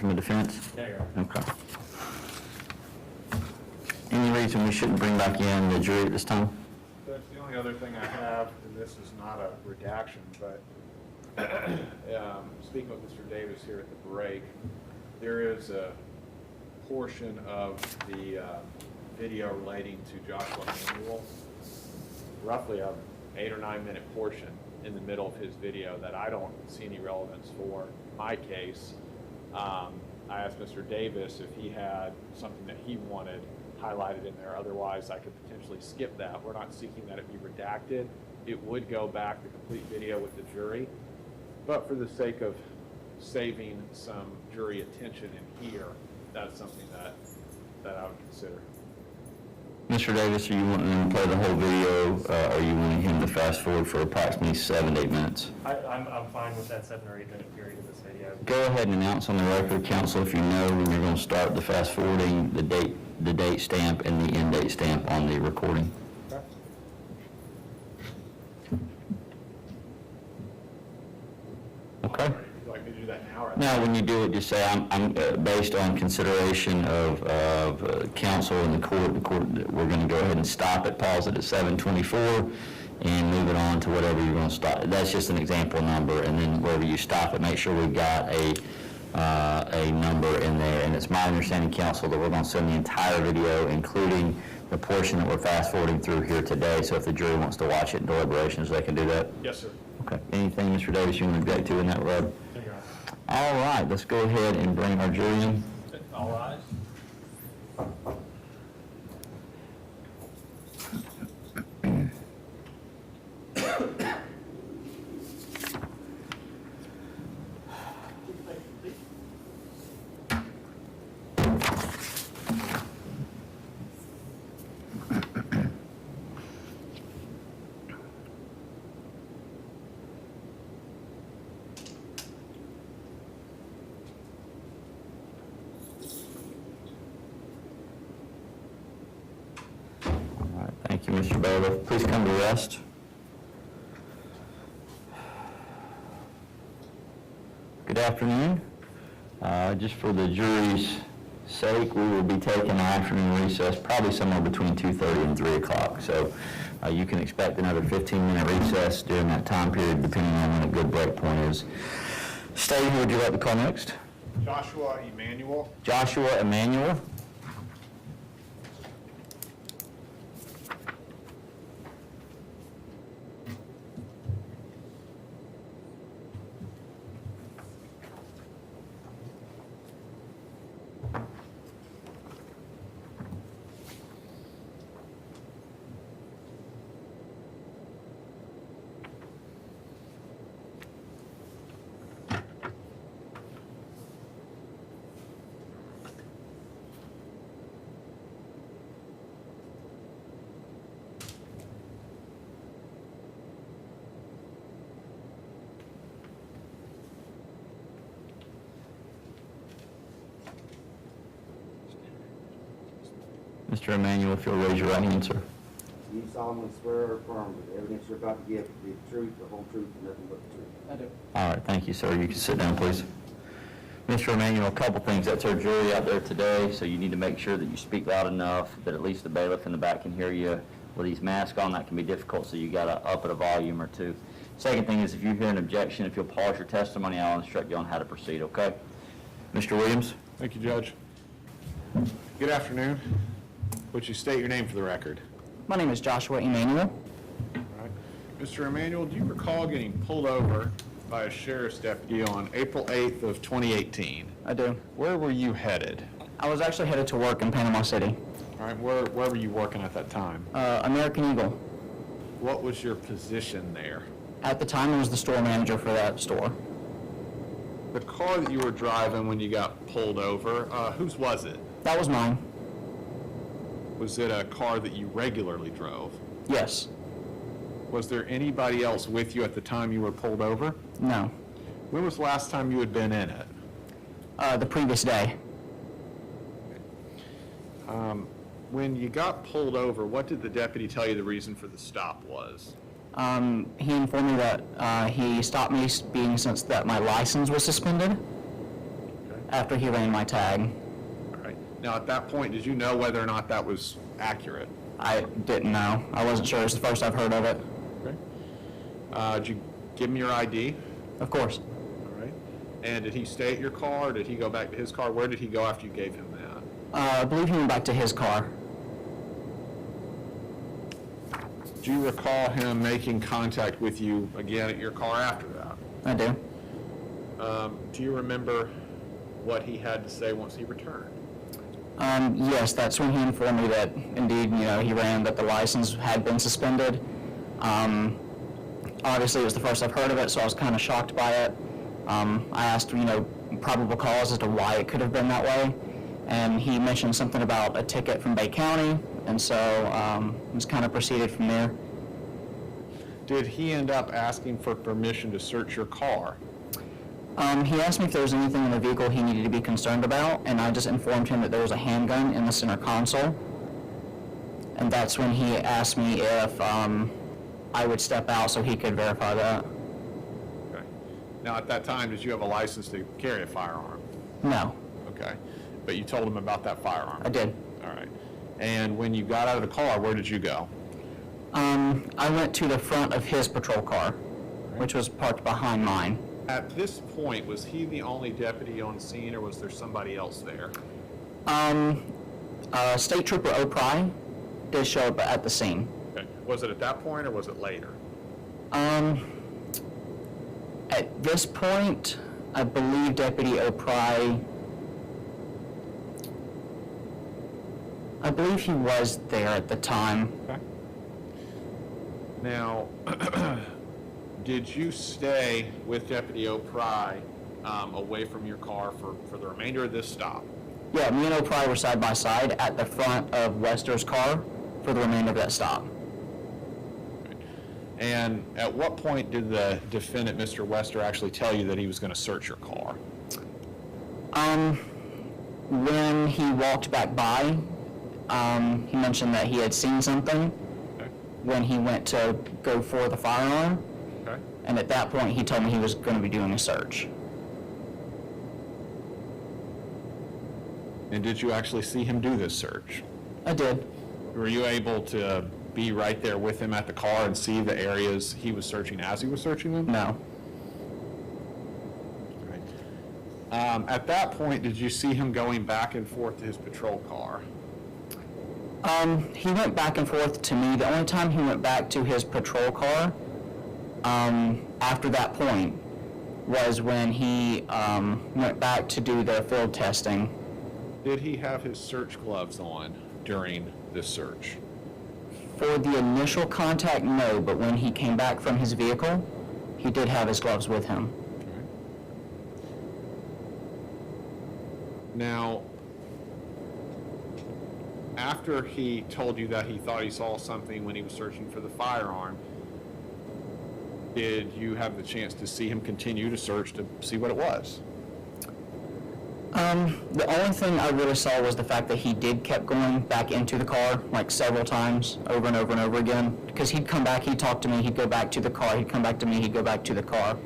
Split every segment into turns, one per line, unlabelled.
from the defense?
Yeah, you're right.
Okay. Any reason we shouldn't bring back in the jury at this time?
Judge, the only other thing I have, and this is not a redaction, but speaking with Mr. Davis here at the break, there is a portion of the video relating to Joshua Manuel, roughly an 8 or 9 minute portion in the middle of his video that I don't see any relevance for my case. I asked Mr. Davis if he had something that he wanted highlighted in there. Otherwise, I could potentially skip that. We're not seeking that it be redacted. It would go back, the complete video with the jury. But for the sake of saving some jury attention in here, that's something that I would consider.
Mr. Davis, are you wanting him to play the whole video, or are you wanting him to fast forward for approximately 7 to 8 minutes?
I'm fine with that 7 or 8 minute period of this video.
Go ahead and announce on the record, counsel, if you know when you're going to start the fast forwarding, the date stamp and the end date stamp on the recording.
Okay.
Okay.
Would you like me to do that now? Or
Now, when you do it, just say, I'm based on consideration of counsel and the court, we're going to go ahead and stop it, pause it at 7:24, and move it on to whatever you're going to stop. That's just an example number, and then wherever you stop it, make sure we've got a number in there. And it's my understanding, counsel, that we're going to send the entire video, including the portion that we're fast forwarding through here today, so if the jury wants to watch it in deliberations, they can do that?
Yes, sir.
Okay. Anything, Mr. Davis, you want to object to in that regard?
Yeah, you're right.
All right, let's go ahead and bring our jury in.
All rise.
All right, thank you, Mr. Bailiff. Please come to rest. Good afternoon. Just for the jury's sake, we will be taking an afternoon recess, probably somewhere between 2:30 and 3 o'clock. So you can expect another 15-minute recess during that time period, depending on when a good break point is. Stay, who would you like to call next?
Joshua Emanuel.
Joshua Emanuel. Mr. Emanuel, if you'll raise your right hand, sir.
Do you solemnly swear or affirm that the evidence you're about to give to be the truth, the whole truth, and nothing but the truth?
I do.
All right, thank you, sir. You can sit down, please. Mr. Emanuel, a couple things. That's our jury out there today, so you need to make sure that you speak loud enough that at least the bailiff in the back can hear you. With these masks on, that can be difficult, so you got to up it a volume or two. Second thing is, if you hear an objection, if you'll pause your testimony, I'll instruct you on how to proceed, okay? Mr. Williams?
Thank you, Judge. Good afternoon. Would you state your name for the record?
My name is Joshua Emanuel.
All right. Mr. Emanuel, do you recall getting pulled over by a sheriff's deputy on April 8th of 2018?
I do.
Where were you headed?
I was actually headed to work in Panama City.
All right, where were you working at that time?
American Eagle.
What was your position there?
At the time, I was the store manager for that store.
The car that you were driving when you got pulled over, whose was it?
That was mine.
Was it a car that you regularly drove?
Yes.
Was there anybody else with you at the time you were pulled over?
No.
When was the last time you had been in it?
The previous day.
When you got pulled over, what did the deputy tell you the reason for the stop was?
He informed me that he stopped me being since that my license was suspended. after he ran my tag.
All right. Now, at that point, did you know whether or not that was accurate?
I didn't know. I wasn't sure. It's the first I've heard of it.
Okay. Did you give him your ID?
Of course.
All right. And did he stay at your car, or did he go back to his car? Where did he go after you gave him that?
I believe he went back to his car.
Do you recall him making contact with you again at your car after that?
I do.
Do you remember what he had to say once he returned?
Yes, that's when he informed me that indeed, he ran, that the license had been suspended. Obviously, it was the first I've heard of it, so I was kind of shocked by it. I asked, probable cause as to why it could have been that way, and he mentioned something about a ticket from Bay County, and so just kind of proceeded from there.
Did he end up asking for permission to search your car?
He asked me if there was anything in the vehicle he needed to be concerned about, and I just informed him that there was a handgun in the center console. And that's when he asked me if I would step out so he could verify that.
Okay. Now, at that time, did you have a license to carry a firearm?
No,
Okay. But you told him about that firearm?
I did.
All right. And when you got out of the car, where did you go?
I went to the front of his patrol car, which was parked behind mine.
At this point, was he the only deputy on scene, or was there somebody else there?
State Trooper O'Pry did show up at the scene.
Okay. Was it at that point, or was it later?
At this point, I believe Deputy O'Pry, I believe he was there at the time.
Okay. Now, did you stay with Deputy O'Pry away from your car for the remainder of this stop?
Yeah, me and O'Pry were side by side at the front of Wester's car for the remainder of that stop.
And at what point did the defendant, Mr. Wester, actually tell you that he was going to search your car?
When he walked back by, he mentioned that he had seen something
Okay.
when he went to go for the firearm,
Okay.
and at that point he told me he was going to be doing a search.
And did you actually see him do this search?
I did.
Were you able to be right there with him at the car and see the areas he was searching as he was searching them?
No.
Right. At that point, did you see him going back and forth to his patrol car?
He went back and forth to me. The only time he went back to his patrol car after that point was when he went back to do the field testing.
Did he have his search gloves on during this search?
For the initial contact, no, but when he came back from his vehicle, he did have his gloves with him.
Okay. Now, after he told you that he thought he saw something when he was searching for the firearm, did you have the chance to see him continue to search to see what it was?
The only thing I really saw was the fact that he did kept going back into the car, like several times, over and over and over again. Because he'd come back, he'd talk to me, he'd go back to the car, he'd come back to me, he'd go back to the car.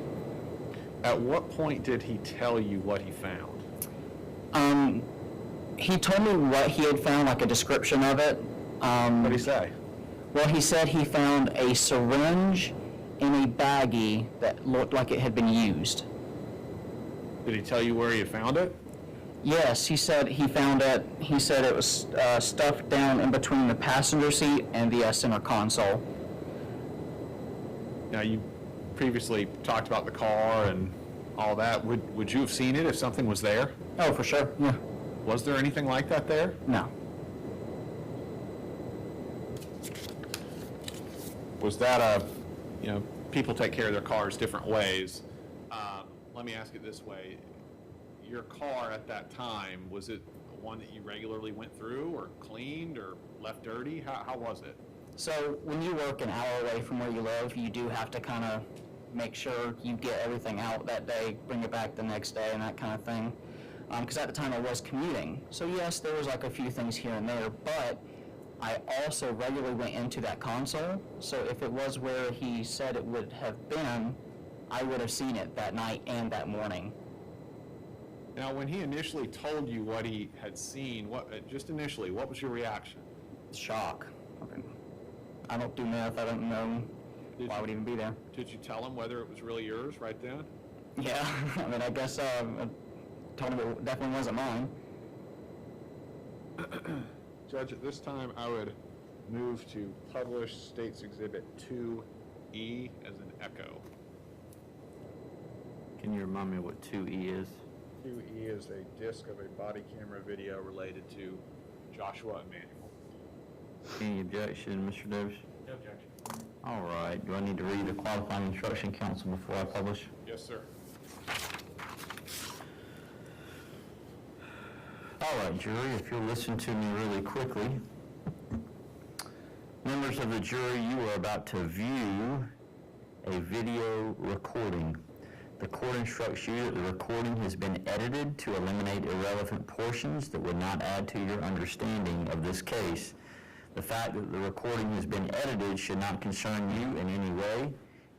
At what point did he tell you what he found?
He told me what he had found, like a description of it.
What did he say?
Well, he said he found a syringe in a baggie that looked like it had been used.
Did he tell you where he had found it?
Yes, he said he found it. He said it was stuffed down in between the passenger seat and the center console.
Now, you previously talked about the car and all that. Would you have seen it if something was there?
Oh, for sure. Yeah.
Was there anything like that there?
No.
Was that people take care of their cars different ways. Let me ask it this way. Your car at that time, was it one that you regularly went through or cleaned or left dirty? How was it?
So when you work an hour away from where you live, you do have to kind of make sure you get everything out that day, bring it back the next day and that kind of thing. Because at the time I was commuting. So yes, there was like a few things here and there, but I also regularly went into that console. So if it was where he said it would have been, I would have seen it that night and that morning.
Now, when he initially told you what he had seen, just initially, what was your reaction?
Shock. I mean, I don't do meth. I don't know why I would even be there.
Did you tell him whether it was really yours right then?
Yeah, I mean, I guess I told him it definitely wasn't mine.
Judge, at this time, I would move to publish State's Exhibit 2E as an echo.
Can you remind me what 2E is?
2E is a disc of a body camera video related to Joshua Emanuel.
Any objection, Mr. Davis?
No objection.
All right, do I need to read the qualifying instruction counsel before I publish?
Yes, sir.
All right, jury, if you'll listen to me really quickly. Members of the jury, you are about to view a video recording. The court instructs you that the recording has been edited to eliminate irrelevant portions that would not add to your understanding of this case. The fact that the recording has been edited should not concern you in any way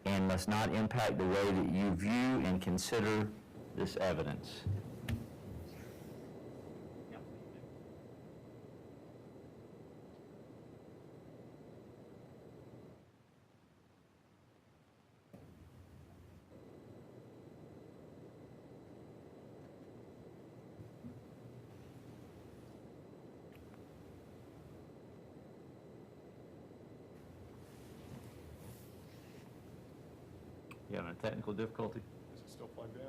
and must not impact the way that you view and consider this evidence. You having a technical difficulty?
Is it still plugged in?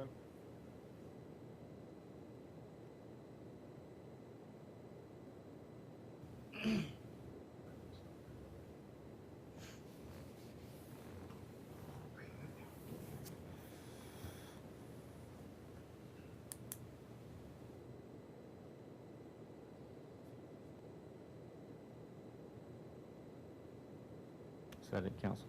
Is that it, counsel?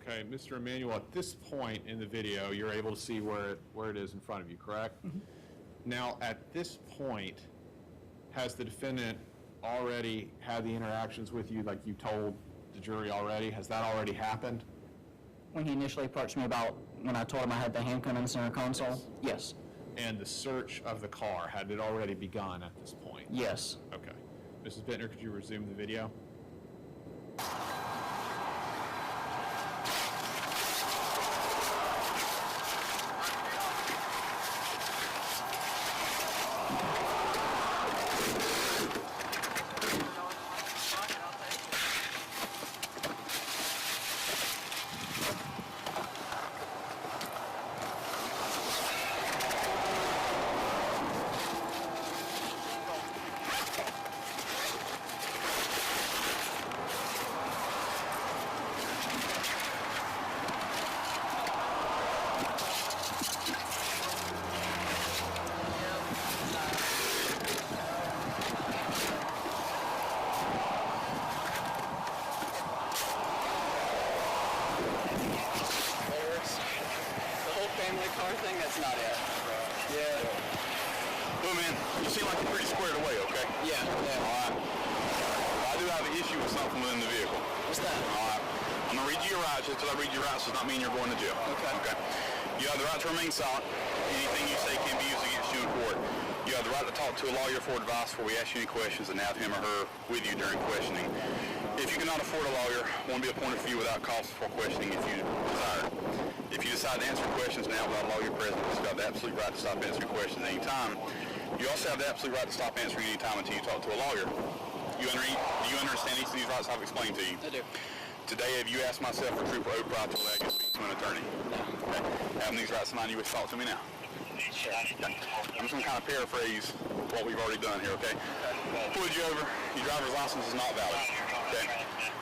Okay, Mr. Emanuel, at this point in the video, you're able to see where it is in front of you, correct? Mm-hmm. Now, at this point, has the defendant already had the interactions with you like you told the jury already? Has that already happened?
When he initially approached me about when I told him I had the handgun in the center console, yes.
And the search of the car, had it already begun at this point?
Yes.
Okay. Mrs. Bittner, could you resume the video?
Well, man, you seem like you're pretty squared away, okay?
Yeah.
All right. Well, I do have an issue with something within the vehicle.
What's that?
All right. I'm going to read you your rights. Just because I read your rights does not mean you're going to jail.
Okay.
Okay. You have the right to remain silent. Anything you say can be used against you in court. You have the right to talk to a lawyer for advice before we ask you any questions and have him or her with you during questioning. If you cannot afford a lawyer, one will be appointed for you without cost for questioning if you desire. If you decide to answer questions now without a lawyer present, you've got the absolute right to stop answering questions at any time. You also have the absolute right to stop answering any time until you talk to a lawyer. Do you understand each of these rights I've explained to you?
I do.
Today, have you asked myself for true or oath prior to allowing you to speak to an attorney?
No.
Okay. Having these rights in mind, you wish to talk to me now?
Sure.
Okay. I'm just going to kind of paraphrase what we've already done here, okay? Pulled you over, your driver's license is not valid. Okay.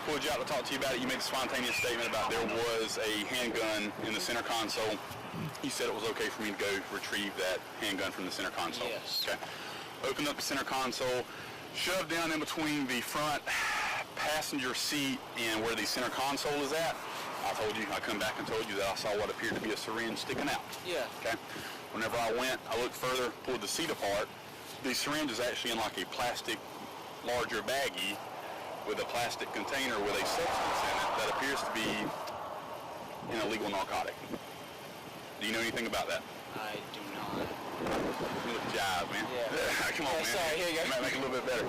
Pulled you out to talk to you about it. You made a spontaneous statement about there was a handgun in the center console. You said it was okay for me to go retrieve that handgun from the center console.
Yes.
Okay. Opened up the center console, shoved down in between the front passenger seat and where the center console is at. I come back and told you that I saw what appeared to be a syringe sticking out.
Yeah.
Okay. Whenever I went, I looked further, pulled the seat apart. The syringe is actually in like a plastic, larger baggie with a plastic container with a substance in it that appears to be an illegal narcotic. Do you know anything about that?
I do not.
Good job, man.
Yeah.
Come on, man.
Sorry, here you go.
Make it a little bit better.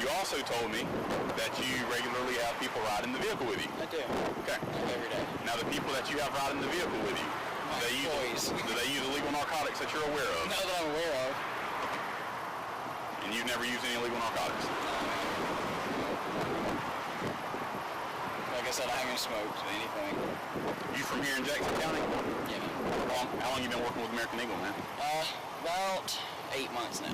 You also told me that you regularly have people ride in the vehicle with you.
I do.
Okay.
Every day.
Now, the people that you have ride in the vehicle with you,
My employees.
do they use illegal narcotics that you're aware of?
Not that I'm aware of.
And you've never used any illegal narcotics?
Like I said, I haven't smoked anything.
You from here in Jackson County?
Yeah.
How long you been working with American Eagle, man?
About 8 months now.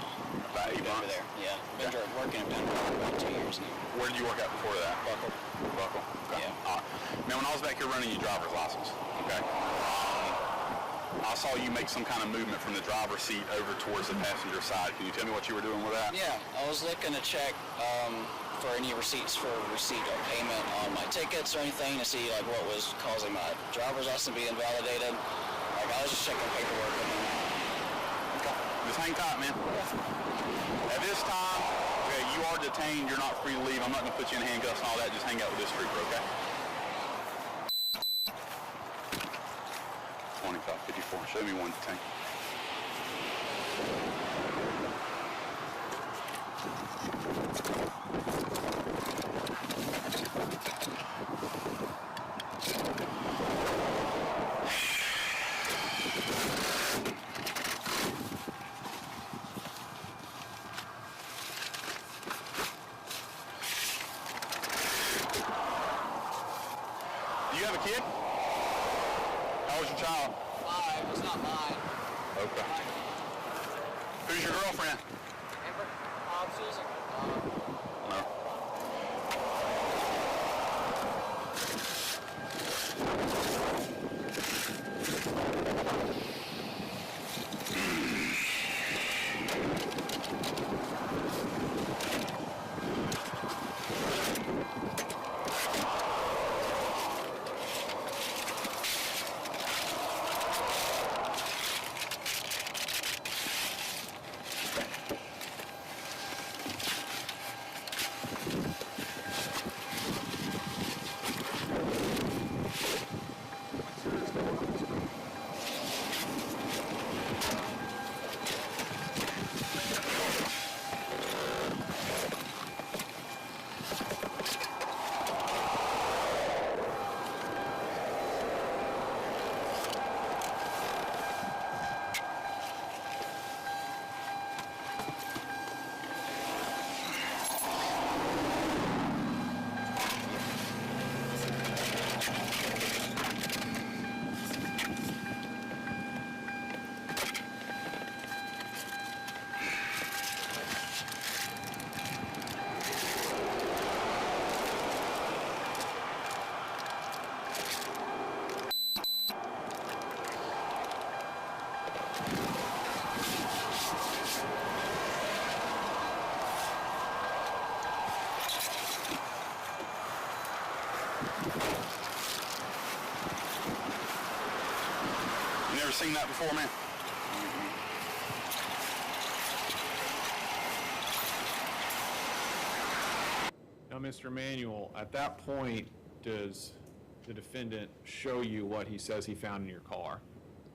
About 8
Been
months.
over there. Yeah. Been working in Denver for about 2 years now.
Where did you work at before that?
Buckle.
Buckle. Okay.
Yeah.
All right. Now, when I was back here running your driver's license, okay, I saw you make some kind of movement from the driver's seat over towards the passenger side. Can you tell me what you were doing with that?
Yeah. I was looking to check for any receipts for receipt or payment on my tickets or anything to see like what was causing my driver's license to be invalidated. Like I was just checking paperwork and then.
Just hang tight, man. At this time, okay, you are detained. You're not free to leave. I'm not going to put you in handcuffs and all that. Just hang out with this trooper, okay? 2554. Show me one detained. Do you have a kid? How old's your child?
5. It's not mine.
Okay. Who's your girlfriend?
Amber? Susan.
No. You never seen that before, man?
Now, Mr. Emanuel, at that point, does the defendant show you what he says he found in your car?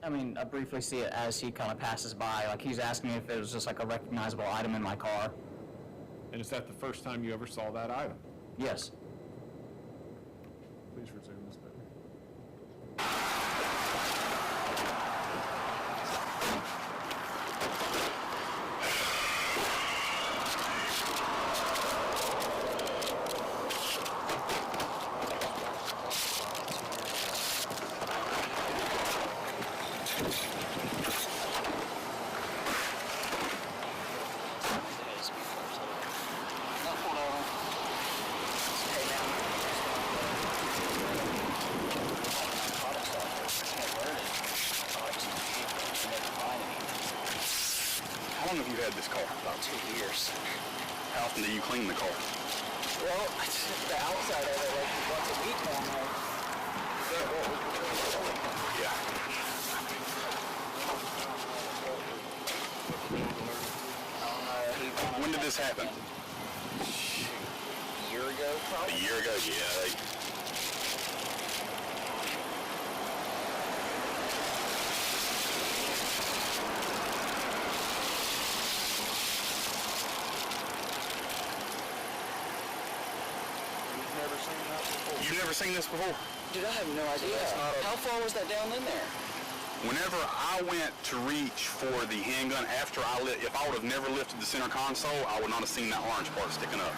I mean, I briefly see it as he kind of passes by. Like he's asking me if it was just like a recognizable item in my car.
And is that the first time you ever saw that item?
Yes.
Please resume, Ms. Bittner.
How long have you had this car?
About 2 years.
How often do you clean the car?
Well, the outside of it, like once a week almost.
Yeah. When did this happen?
A year ago, probably.
A year ago? Yeah. You've never seen this before?
Dude, I have no idea. How far was that down in there?
Whenever I went to reach for the handgun after if I would have never lifted the center console, I would not have seen that orange part sticking up.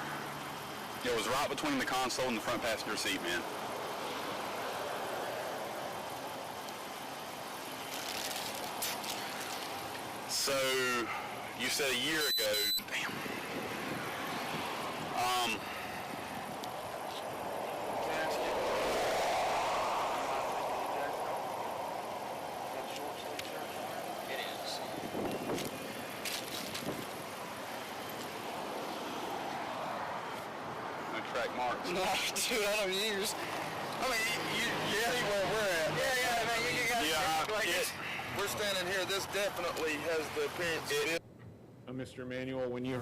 It was right between the console and the front passenger seat, man. So, you said a year ago. Damn.
It is.
No track marks.
No, dude, I don't use. I mean, you see where we're at. Yeah, man, you guys
Yeah,
like
it-
We're standing here, this definitely has the appearance of
Mr. Emanuel, when you're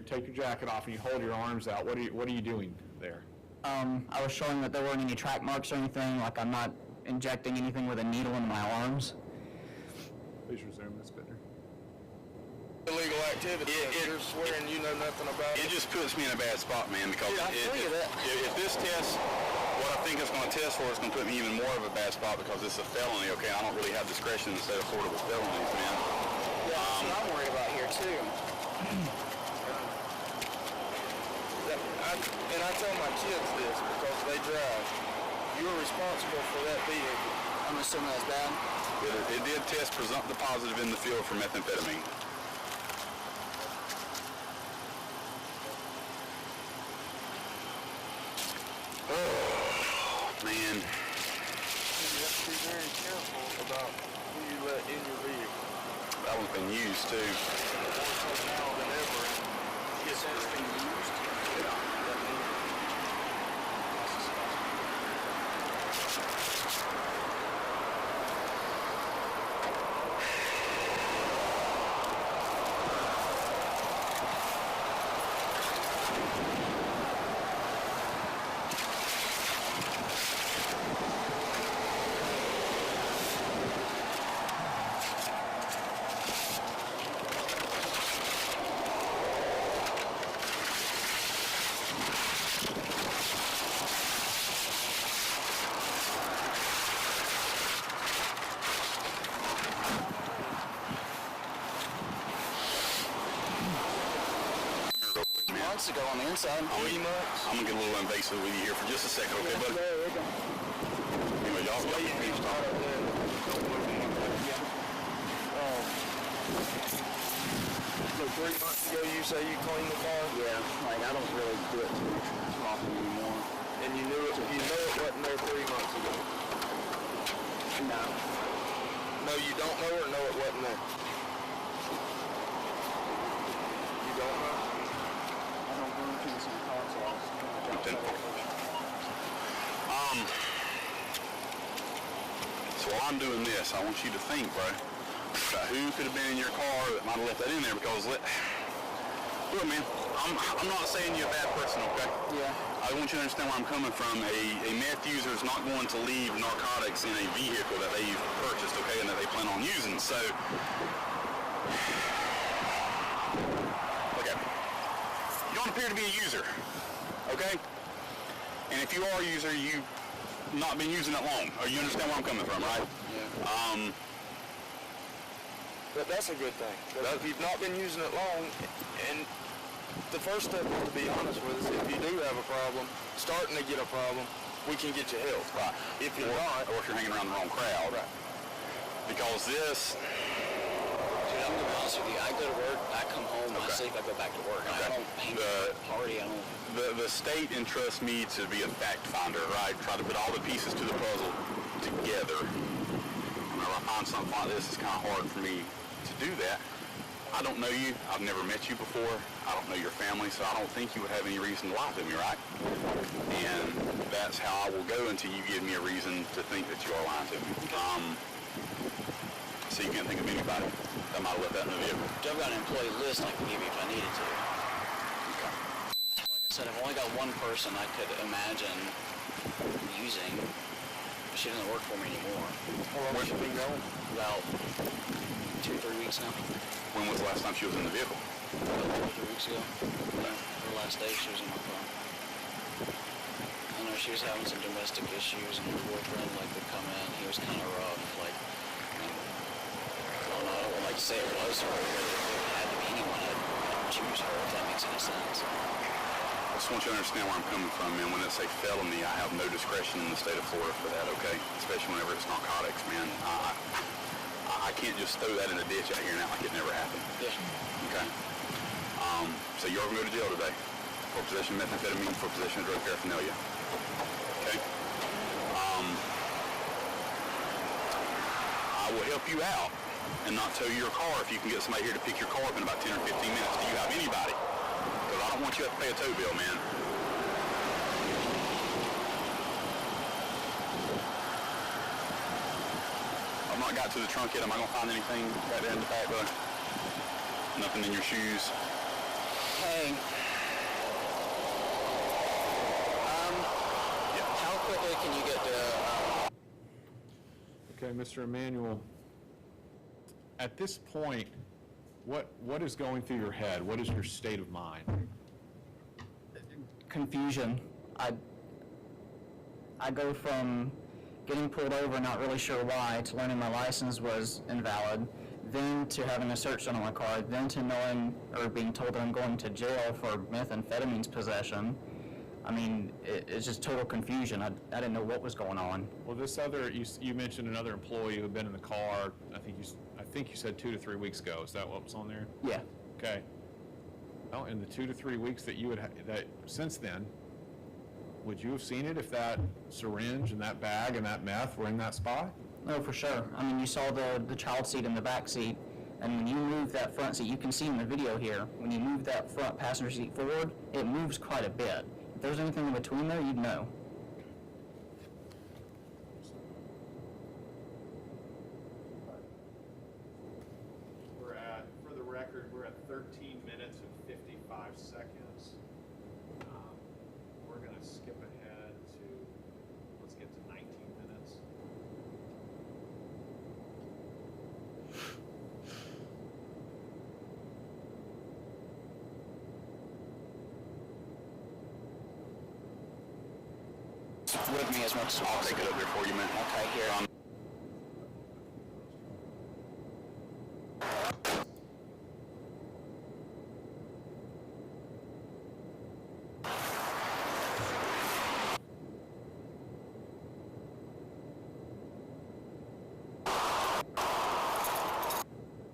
take your jacket off and you hold your arms out, what are you doing there?
I was showing that there weren't any track marks or anything, like I'm not injecting anything with a needle in my arms.
Please resume, Ms. Bittner.
illegal activity. You're swearing you know nothing about
It
it.
just puts me in a bad spot, man, because
Yeah, I feel you that.
if this test, what I think it's going to test for is going to put me even more of a bad spot because it's a felony, okay? I don't really have discretion to set affordable felonies, man.
Yeah, that's what I'm worried about here, too.
And I tell my kids this because they drive. You're responsible for that vehicle.
I'm assuming that's bad.
It did test presumptive positive in the field for methamphetamine. Oh, man.
You have to be very careful about who you let in your vehicle.
That one's been used, too.
More so now than ever.
It's been used. Months ago on the inside.
3 months.
I'm going to get a little invasive with you here for just a second, okay, buddy? Anyway, y'all got me finished
Start
talking.
up there. Don't move anything. So 3 months ago you say you cleaned the car?
Yeah, like I don't really do it too often anymore.
And you know it wasn't there 3 months ago?
No.
No, you don't know or know it wasn't there? You don't know?
I don't go into the same car, so
So while I'm doing this, I want you to think, bro, about who could have been in your car that might have left that in there because, look, man, I'm not saying you're a bad person, okay?
Yeah.
I want you to understand where I'm coming from. A meth user is not going to leave narcotics in a vehicle that they've purchased, okay, and that they plan on using. So, okay, you want to appear to be a user, okay? And if you are a user, you've not been using it long. Or you understand where I'm coming from, right?
Yeah. But that's a good thing. If you've not been using it long, and the first step is to be honest with us. If you do have a problem, starting to get a problem, we can get you help.
Right.
If you're not,
Or if you're hanging around the wrong crowd.
right.
Because this,
Dude, I'm gonna be honest with you. I go to work, I come home, I
Okay.
sleep, I go back to work. I
Okay.
don't hang
The-
out, party, I don't.
the state entrusts me to be a fact finder, right? Try to put all the pieces to the puzzle together. Whenever I find something like this, it's kind of hard for me to do that. I don't know you. I've never met you before. I don't know your family, so I don't think you would have any reason to lie to me, right? And that's how I will go until you give me a reason to think that you are lying to me. So you can't think of anybody that might have left that in the vehicle.
I've got an employee list I can give you if I needed to. Like I said, I've only got one person I could imagine using. She doesn't work for me anymore.
How long has she been gone?
About 2-3 weeks now.
When was the last time she was in the vehicle?
About 2 weeks ago. Yeah, the last day she was in my car. I know she was having some domestic issues, and her boyfriend would come in. He was kind of rough. I don't know. I don't like to say it was her, but it had to be anyone that choose her, if that makes any sense.
I just want you to understand where I'm coming from, man. When it's a felony, I have no discretion in the state of Florida for that, okay? Especially whenever it's narcotics, man. I can't just throw that in a ditch out here and act like it never happened.
Yeah.
Okay? So you're going to go to jail today for possession of methamphetamine, for possession of drug paraphernalia. Okay? I will help you out and not tow your car if you can get somebody here to pick your car up in about 10 or 15 minutes. Do you have anybody? Because I don't want you to have to pay a tow bill, man. I've not got to the trunk yet. Am I going to find anything right there in the back, brother? Nothing in your shoes?
Hey. How quickly can you get to?
Okay, Mr. Emanuel, at this point, what is going through your head? What is your state of mind?
Confusion. I go from getting pulled over, not really sure why, to learning my license was invalid, then to having a search done on my car, then to knowing or being told that I'm going to jail for methamphetamines possession. I mean, it's just total confusion. I didn't know what was going on.
Well, this other, you mentioned another employee who had been in the car, I think you said 2 to 3 weeks ago. Is that what was on there?
Yeah.
Okay. Well, in the 2 to 3 weeks that you that since then, would you have seen it if that syringe and that bag and that meth were in that spot?
No, for sure. I mean, you saw the child seat and the back seat, and when you move that front seat, you can see in the video here, when you move that front passenger seat forward, it moves quite a bit. If there's anything in between there, you'd know.
For the record, we're at 13 minutes and 55 seconds. We're going to skip ahead to, let's get to 19 minutes.
With me as much as
I'll
possible.
take it up there for you, man.
Okay, here.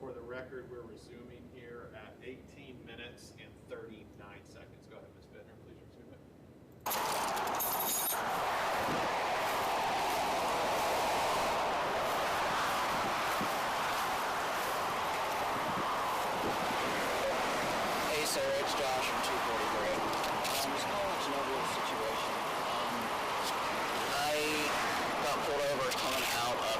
For the record, we're resuming here at 18 minutes and 39 seconds. Go ahead, Ms. Bittner, please resume it.
Hey Sarah, it's Josh from 243. Just calling to know the situation. I got pulled over coming out of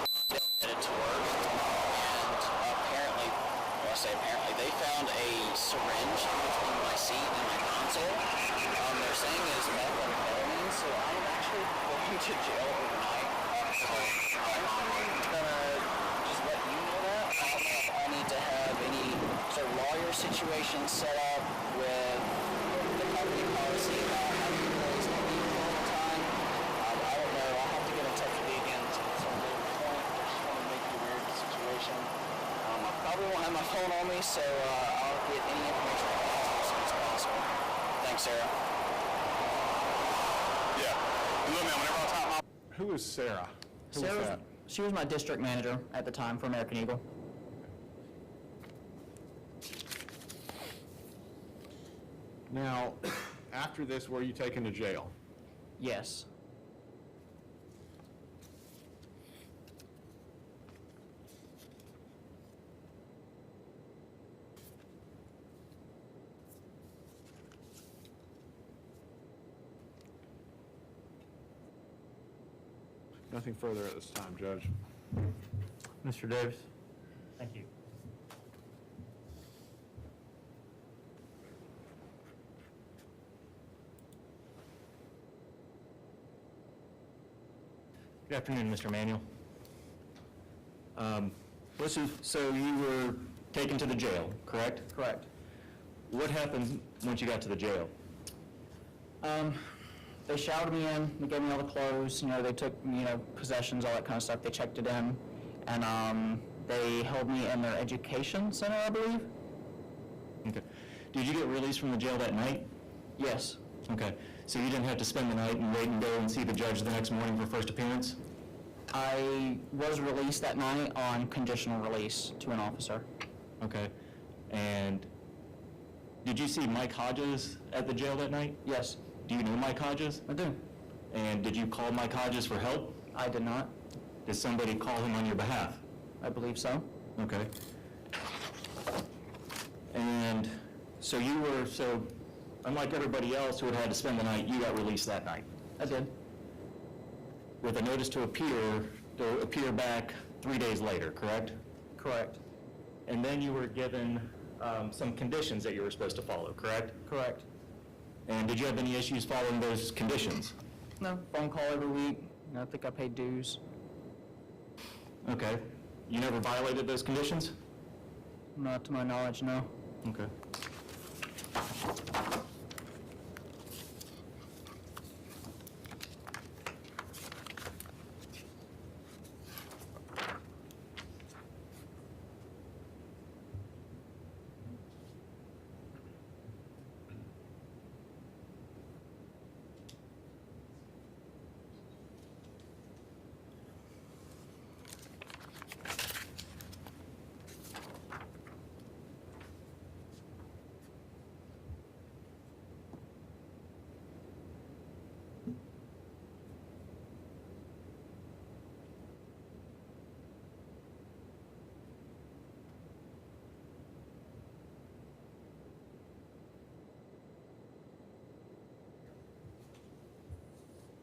headed to work, and apparently, well I say apparently, they found a syringe between my seat and my console. They're saying it's methamphetamine, so I'm actually going to jail overnight. So I'm gonna just let you know that. I don't know if I need to have any sort of lawyer situation set up with the information. I probably won't have my phone on me, so I'll get any information I can as soon as possible. Thanks, Sarah.
Yeah. And look, man, whenever I type my
Who is Sarah? Who is
Sarah,
that?
she was my district manager at the time for American Eagle.
Now, after this, were you taken to jail?
Yes.
Nothing further at this time, Judge.
Mr. Davis?
Thank you.
Good afternoon, Mr. Manuel. So you were taken to the jail, correct?
Correct.
What happened once you got to the jail?
They showered me in, they gave me all the clothes, they took, possessions, all that kind of stuff. They checked it in, and they held me in their education center, I believe.
Okay. Did you get released from the jail that night?
Yes.
Okay. So you didn't have to spend the night and wait and go and see the judge the next morning for first appearance?
I was released that night on conditional release to an officer.
Okay. And did you see Mike Hodges at the jail that night?
Yes,
Do you know Mike Hodges?
I do.
And did you call Mike Hodges for help?
I did not.
Did somebody call him on your behalf?
I believe so.
Okay. And so unlike everybody else who had to spend the night, you got released that night
I did.
with a notice to appear back 3 days later, correct?
Correct.
And then you were given some conditions that you were supposed to follow, correct?
Correct.
And did you have any issues following those conditions?
No, phone call every week. I think I paid dues.
Okay. You never violated those conditions?
Not to my knowledge, no.
Okay.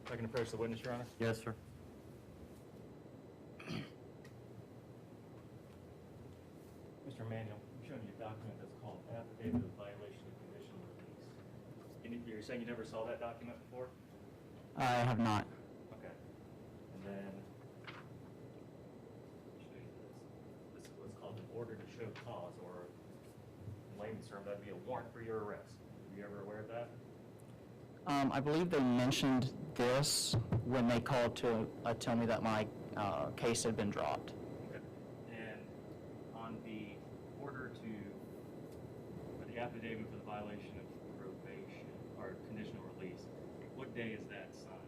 If I can approach the witness, Your Honor?
Yes, sir.
Mr. Manuel, I'm showing you a document that's called Affidavit of Violation of Conditional Release. You're saying you never saw that document before?
I have not.
Okay. And then, I'll show you this. This is what's called an order to show cause, or in layman's term, that'd be a warrant for your arrest. Were you ever aware of that?
I believe they mentioned this when they called to tell me that my case had been dropped.
Okay. And on the order to, or the affidavit for the violation of probation or conditional release, what day is that signed?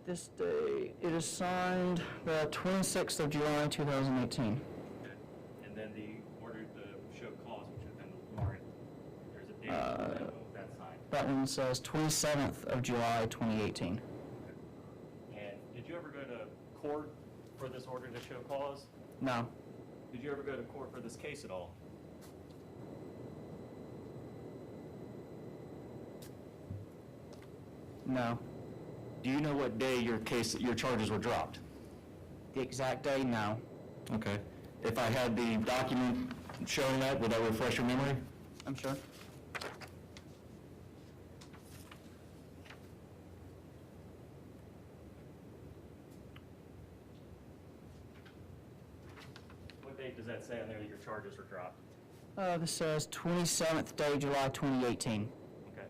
This day, it is signed the 26th of July, 2018.
Okay. And then the order to show cause, which would have been the warrant, there's a date on that, when was that signed?
That one says 27th of July, 2018.
And did you ever go to court for this order to show cause?
No,
Did you ever go to court for this case at all?
no.
Do you know what day your charges were dropped?
The exact day, no.
Okay. If I had the document showing that, would that refresh your memory?
I'm sure.
What date does that say on there that your charges were dropped?
This says 27th day, July, 2018.
Okay.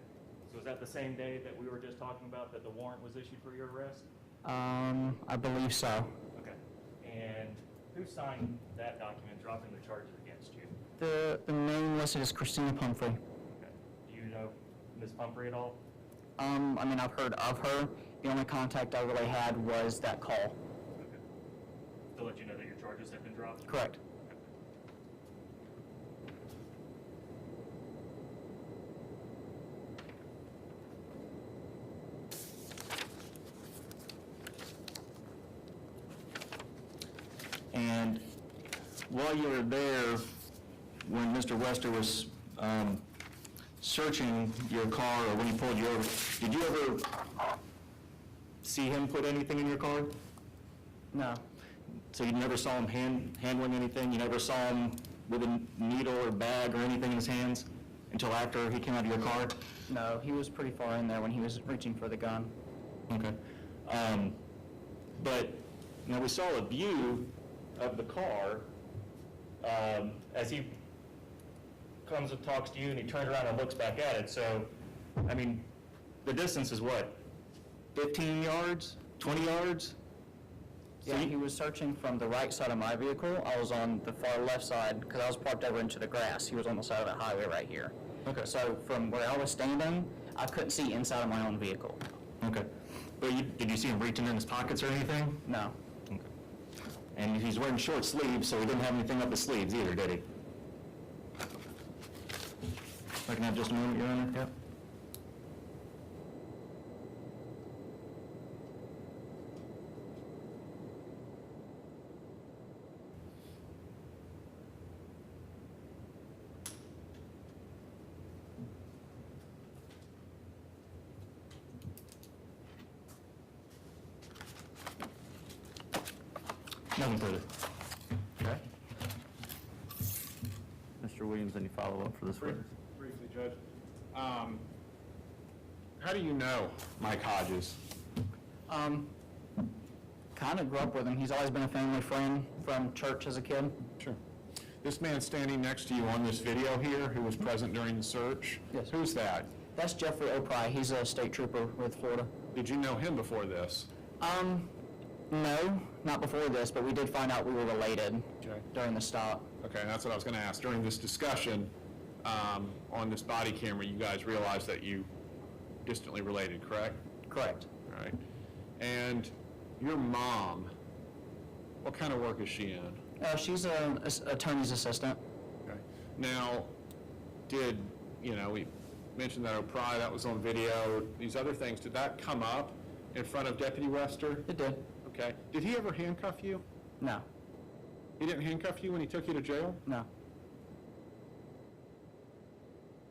So is that the same day that we were just talking about that the warrant was issued for your arrest?
I believe so.
Okay. And who signed that document dropping the charges against you?
The name listed is Christina Pumphrey.
Okay. Do you know Ms. Pumphrey at all?
I mean, I've heard of her. The only contact I really had was that call.
Okay. To let you know that your charges have been dropped?
Correct.
And while you were there, when Mr. Wester was searching your car, or when he pulled you over, did you ever see him put anything in your car?
No.
So you never saw him handling anything? You never saw him with a needle or bag or anything in his hands until after he came out of your car?
No, he was pretty far in there when he was reaching for the gun.
Okay. But, you know, we saw a view of the car as he comes and talks to you, and he turned around and looks back at it. So, I mean, the distance is what, 15 yards, 20 yards? So
Yeah,
you-
he was searching from the right side of my vehicle. I was on the far left side because I was parked over into the grass. He was on the side of the highway right here.
Okay.
So from where I was standing, I couldn't see inside of my own vehicle.
Okay. But did you see him reaching in his pockets or anything?
No.
Okay. And he's wearing short sleeves, so he didn't have anything up his sleeves either, did he? I can have just a moment, Your Honor? Yep. Nothing further. Okay. Mr. Williams, any follow-up for this witness?
Briefly, Judge. How do you know Mike Hodges?
Kind of grew up with him. He's always been a family friend from church as a kid.
Sure. This man standing next to you on this video here, who was present during the search?
Yes.
Who's that?
That's Jeffrey O'Pry. He's a state trooper with Florida.
Did you know him before this?
No, not before this, but we did find out we were related
Okay.
during the stop.
Okay, that's what I was going to ask. During this discussion, on this body camera, you guys realized that you distantly related, correct?
Correct.
All right. And your mom, what kind of work is she in?
She's an attorney's assistant.
Okay. Now, did, we mentioned that O'Pry, that was on video, these other things, did that come up in front of Deputy Wester?
It did.
Okay. Did he ever handcuff you?
No.
He didn't handcuff you when he took you to jail?
No.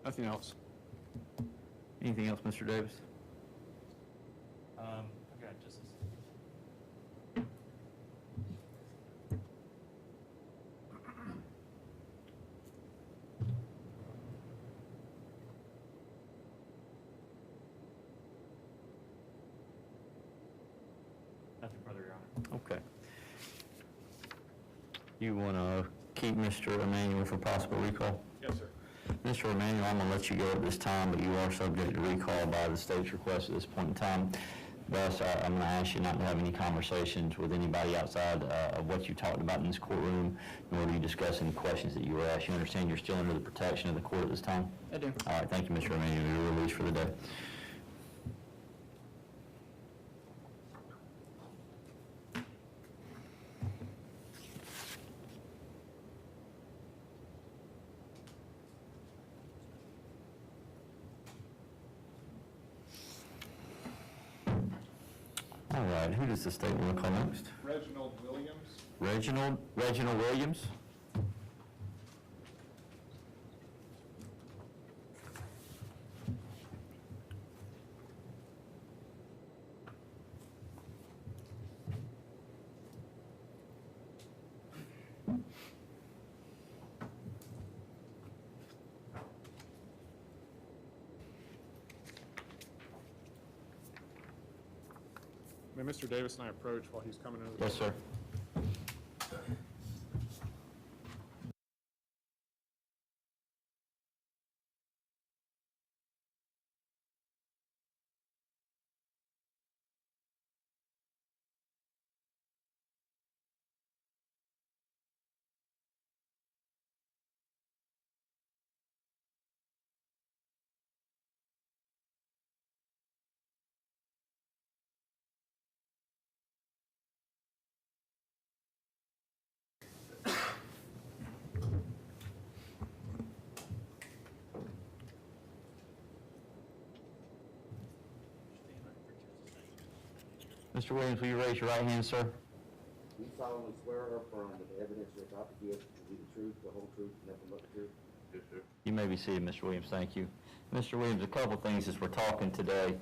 Nothing else?
Anything else, Mr. Davis?
I've got just a Nothing further, Your Honor.
Okay. You want to keep Mr. Emanuel for possible recall?
Yes, sir.
Mr. Emanuel, I'm going to let you go at this time, but you are subject to recall by the state's request at this point in time. Thus, I'm going to ask you not to have any conversations with anybody outside of what you talked about in this courtroom, nor do you discuss any questions that you were asked. You understand you're still under the protection of the court at this time?
I do.
All right, thank you, Mr. Emanuel. You're released for the day. All right, who does the state want to call next?
Reginald Williams?
Reginald Williams?
May Mr. Davis and I approach while he's coming into the...
Yes, sir. Mr. Williams, will you raise your right hand, sir?
You solemnly swear or affirm that the evidence you're about to give will be the truth, the whole truth, and nothing but the truth?
Yes, sir.
You may be seated, Mr. Williams. Thank you. Mr. Williams, a couple things as we're talking today.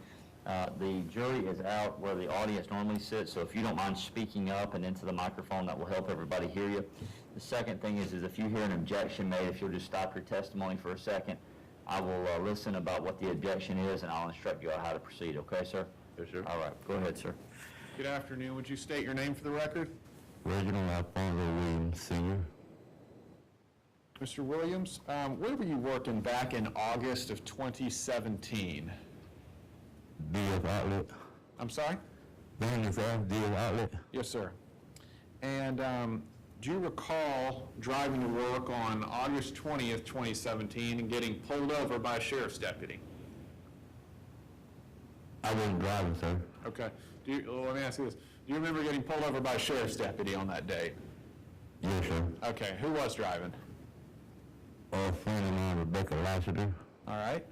The jury is out where the audience normally sits, so if you don't mind speaking up and into the microphone, that will help everybody hear you. The second thing is if you hear an objection made, if you'll just stop your testimony for a second, I will listen about what the objection is, and I'll instruct you on how to proceed. Okay, sir?
Yes, sir.
All right. Go ahead, sir.
Good afternoon. Would you state your name for the record?
Reginald Alfonso Williams, Sr.
Mr. Williams, where were you working back in August of 2017?
DF Outlet.
I'm sorry?
Van is off, DF Outlet.
Yes, sir. And do you recall driving to work on August 20th, 2017 and getting pulled over by a sheriff's deputy?
I wasn't driving, sir.
Okay. Let me ask you this. Do you remember getting pulled over by a sheriff's deputy on that date?
Yes, sir.
Okay. Who was driving?
A friend of mine, Rebecca Lassiter.
All right.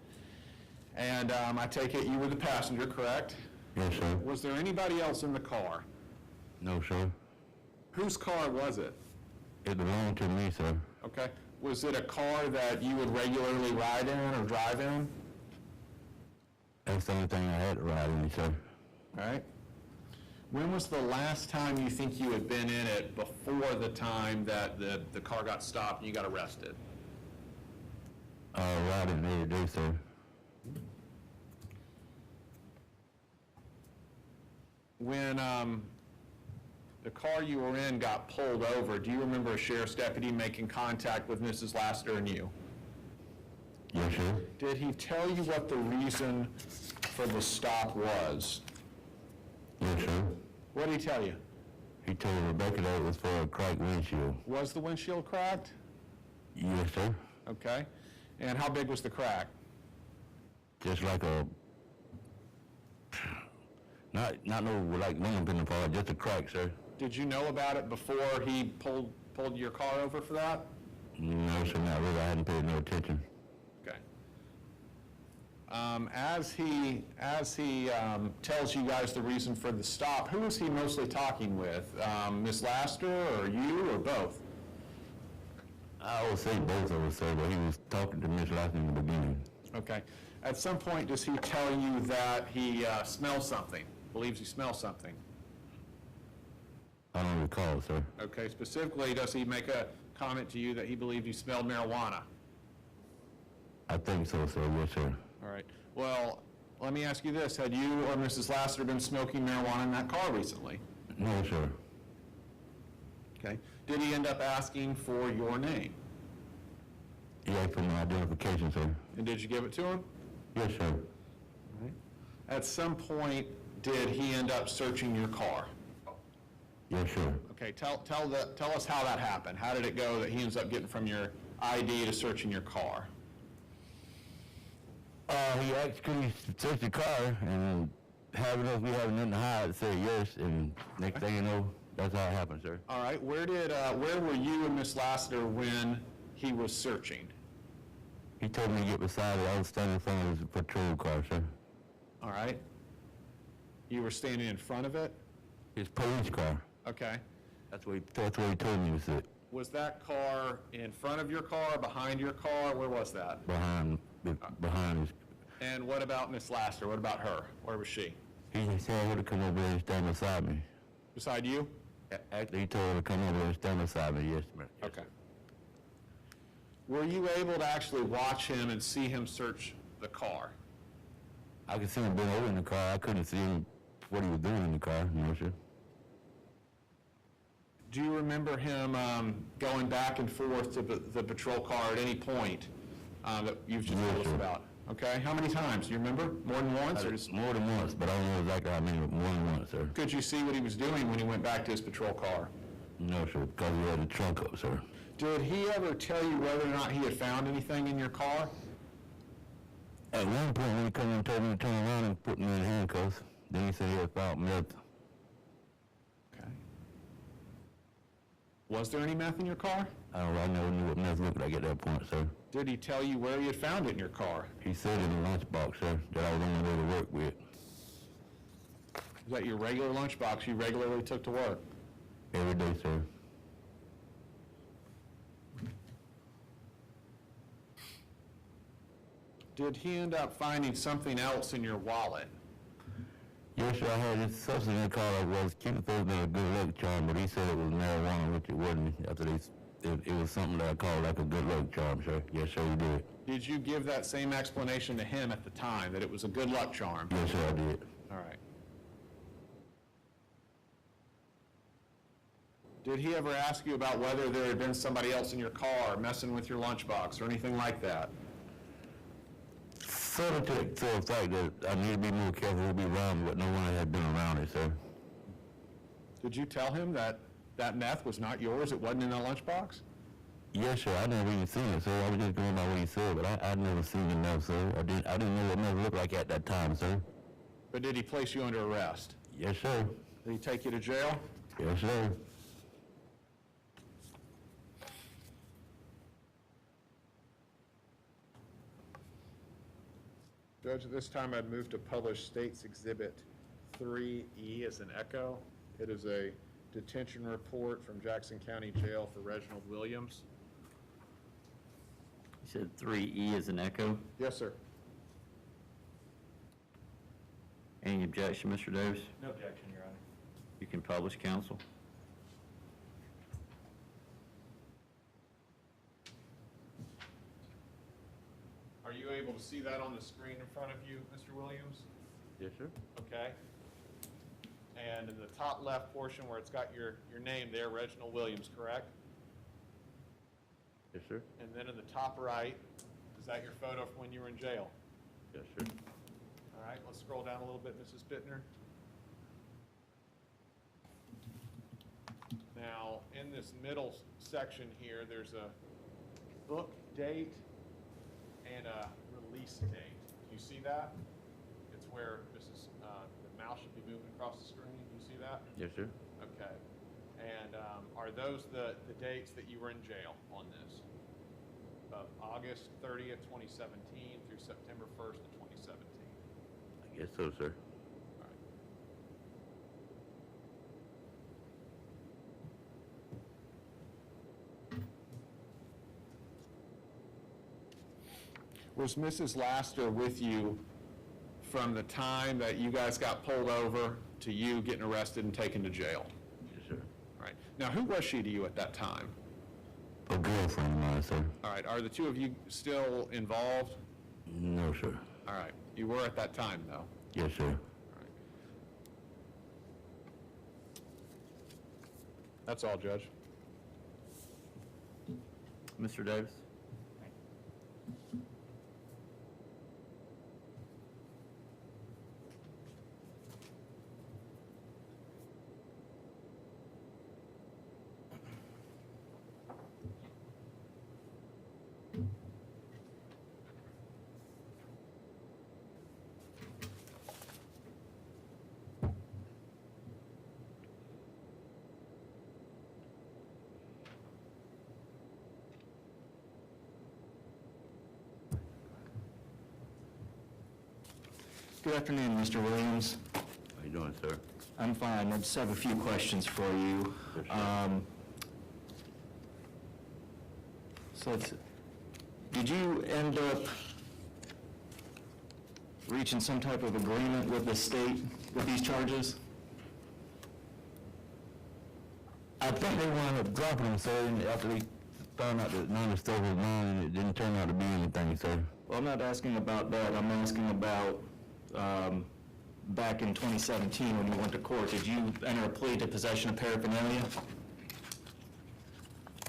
And I take it you were the passenger, correct?
Yes, sir.
Was there anybody else in the car?
No, sir.
Whose car was it?
It belonged to me, sir.
Okay. Was it a car that you would regularly ride in or drive in?
That's the only thing I had to ride in, sir.
All right. When was the last time you think you had been in it before the time that the car got stopped and you got arrested?
Riding every day, sir.
When the car you were in got pulled over, do you remember a sheriff's deputy making contact with Mrs. Lassiter and you?
Yes, sir.
Did he tell you what the reason for the stop was?
Yes, sir.
What did he tell you?
He told Rebecca that it was for a cracked windshield.
Was the windshield cracked?
Yes, sir.
Okay. And how big was the crack?
Just like a, not no like limp in the car, just a crack, sir.
Did you know about it before he pulled your car over for that?
No, sir, not really. I hadn't paid no attention.
Okay. As he tells you guys the reason for the stop, who was he mostly talking with? Miss Lassiter or you or both?
I would say both of us, sir, but he was talking to Miss Lassiter in the beginning.
Okay. At some point, does he tell you that he smells something, believes he smells something?
I don't recall, sir.
Okay. Specifically, does he make a comment to you that he believed you smelled marijuana?
I think so, sir. Yes, sir.
All right. Well, let me ask you this. Had you or Mrs. Lassiter been smoking marijuana in that car recently?
No, sir.
Okay. Did he end up asking for your name?
He asked for my identification, sir.
And did you give it to him?
Yes, sir.
At some point, did he end up searching your car?
Yes, sir.
Okay, tell us how that happened. How did it go that he ends up getting from your ID to searching your car?
He asked could he search the car, and having us, we having nothing to hide, said yes, and next thing you know, that's how it happened, sir.
All right, where were you and Miss Lassiter when he was searching?
He told me to get beside it. I was standing in front of his patrol car, sir.
All right. You were standing in front of it?
His police car.
Okay.
That's where he told me to sit.
Was that car in front of your car, behind your car? Where was that?
Behind his.
And what about Miss Lassiter? What about her? Where was she?
He said her to come over there and stand beside me.
Beside you?
After he told her to come over there and stand beside me, yes, ma'am.
Okay. Were you able to actually watch him and see him search the car?
I could see him being over in the car. I couldn't see him what he was doing in the car, no, sir.
Do you remember him going back and forth to the patrol car at any point that you've just told us
sir.
about? Okay. How many times? Do you remember? More than once? Or just,
More than once, but I don't know exactly how many, but more than once, sir.
could you see what he was doing when he went back to his patrol car?
No, sir, because he had the trunk up, sir.
Did he ever tell you whether or not he had found anything in your car?
At one point, when he come and told me to turn around and put me in handcuffs, then he said he had found meth.
Okay. Was there any meth in your car?
I never knew what meth looked like at that point, sir.
Did he tell you where he had found it in your car?
He said in the lunchbox, sir, that I was on the way to work with.
Is that your regular lunchbox you regularly took to work?
Every day, sir.
Did he end up finding something else in your wallet?
Yes, sir, I had this substance in the car that was keeping folks in a good luck charm, but he said it was marijuana, which it wasn't. After it was something that I called like a good luck charm, sir. Yes, sir, he did.
Did you give that same explanation to him at the time, that it was a good luck charm?
Yes, sir, I did.
All right. Did he ever ask you about whether there had been somebody else in your car messing with your lunchbox or anything like that?
Sort of to the fact that I need to be more careful who be around me, but no one had been around it, sir.
Did you tell him that that meth was not yours, it wasn't in the lunchbox?
Yes, sir, I never even seen it, sir. I was just going by what he said, but I'd never seen it now, sir. I didn't know what meth looked like at that time, sir.
But did he place you under arrest?
Yes, sir.
Did he take you to jail?
Yes, sir.
Judge, at this time I'd move to publish State's Exhibit 3E as an echo. It is a detention report from Jackson County Jail for Reginald Williams.
You said 3E is an echo.
Yes, sir.
Any objection, Mr. Davis?
No objection, Your Honor.
You can publish, counsel.
Are you able to see that on the screen in front of you, Mr. Williams?
Yes, sir.
Okay. And in the top left portion where it's got your name there, Reginald Williams, correct?
Yes, sir.
And then in the top right, is that your photo from when you were in jail?
Yes, sir.
All right, let's scroll down a little bit, Mrs. Bittner. Now, in this middle section here, there's a book date and a release date. Do you see that? It's where the mouse should be moving across the screen. Do you see that?
Yes, sir.
Okay. And are those the dates that you were in jail on this? Of August 30th, 2017 through September 1st of 2017?
I guess so, sir.
All right. Was Mrs. Laster with you from the time that you guys got pulled over to you getting arrested and taken to jail?
Yes, sir.
All right. Now, who was she to you at that time?
A girlfriend of mine, sir.
All right. Are the two of you still involved?
No, sir.
All right. You were at that time, though.
Yes, sir.
All right. That's all, Judge.
Mr. Davis?
Good afternoon, Mr. Williams.
How you doing, sir?
I'm fine. I just have a few questions for you.
Yes, sir.
Did you end up reaching some type of agreement with the state with these charges?
I think they wound up dropping them, sir, and after they found out that none of the stuff was mine, and it didn't turn out to be anything, sir.
Well, I'm not asking about that. I'm asking about back in 2017 when you went to court. Did you enter a plea to possession of paraphernalia?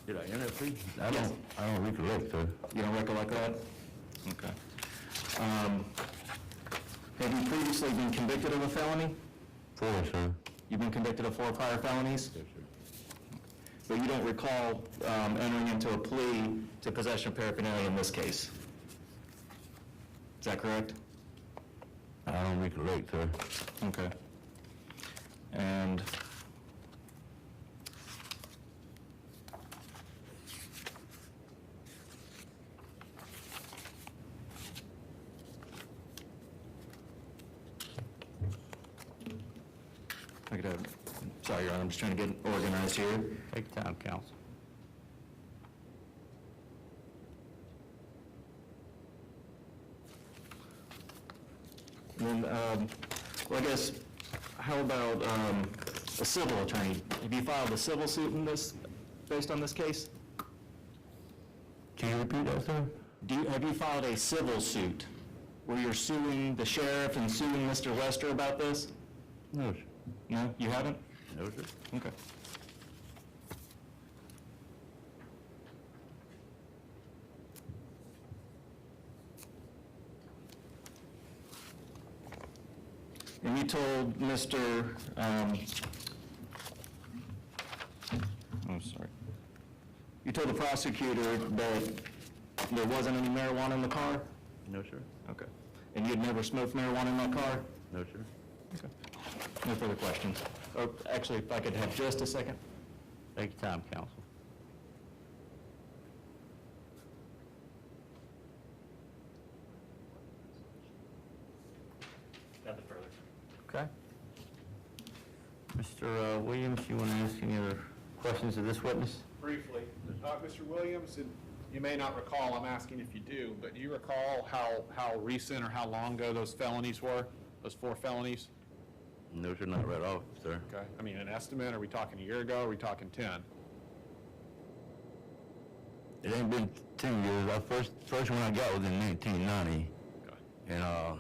Did I enter a plea?
Yes.
I don't recollect, sir.
You don't recollect that? Okay. Have you previously been convicted of a felony?
4, sir.
You've been convicted of 4 prior felonies?
Yes, sir.
But you don't recall entering into a plea to possession of paraphernalia in this case? Is that correct?
I don't recollect, sir.
Okay. And
Sorry, Your Honor, I'm just trying to get organized here.
Take your time, counsel.
And then, well, I guess, how about a civil attorney? Have you filed a civil suit in this, based on this case?
Can you repeat that, sir?
Have you filed a civil suit where you're suing the sheriff and suing Mr. Wester about this?
No, sir.
No, you haven't?
No, sir.
Okay. And you told Mr., I'm sorry. You told the prosecutor that there wasn't any marijuana in the car?
No, sir.
Okay. And you'd never smoked marijuana in that car?
No, sir.
Okay. No further questions. Oh, actually, if I could have just a second.
Take your time, counsel.
Nothing further.
Okay. Mr. Williams, you want to ask any other questions of this witness?
Briefly, Mr. Williams, and you may not recall, I'm asking if you do, but do you recall how recent or how long ago those felonies were, those 4 felonies?
No, sir, not right off, sir.
Okay, I mean, an estimate, are we talking a year ago, or are we talking 10?
It ain't been 10 years. Our first one I got was in 1990.
Okay.
And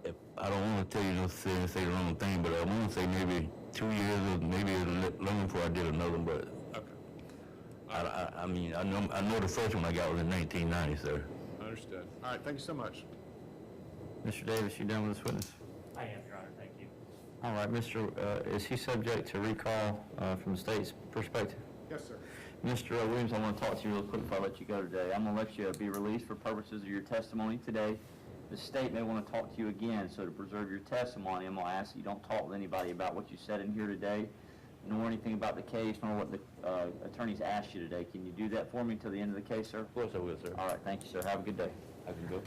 if I don't want to tell you no say the wrong thing, but I want to say maybe 2 years or maybe a little longer before I did another one. But
Okay.
I mean, I know the first one I got was in 1990, sir.
Understood. All right, thank you so much.
Mr. Davis, you done with this witness?
I am, Your Honor, thank you.
All right, is he subject to recall from the state's perspective?
Yes, sir.
Mr. Williams, I want to talk to you real quick before I let you go today. I'm going to let you be released for purposes of your testimony today. The state may want to talk to you again, so to preserve your testimony, I'm going to ask that you don't talk with anybody about what you said in here today, nor anything about the case, nor what the attorneys asked you today. Can you do that for me until the end of the case, sir?
Of course I will, sir.
All right, thank you, sir. Have a good day.
I can go.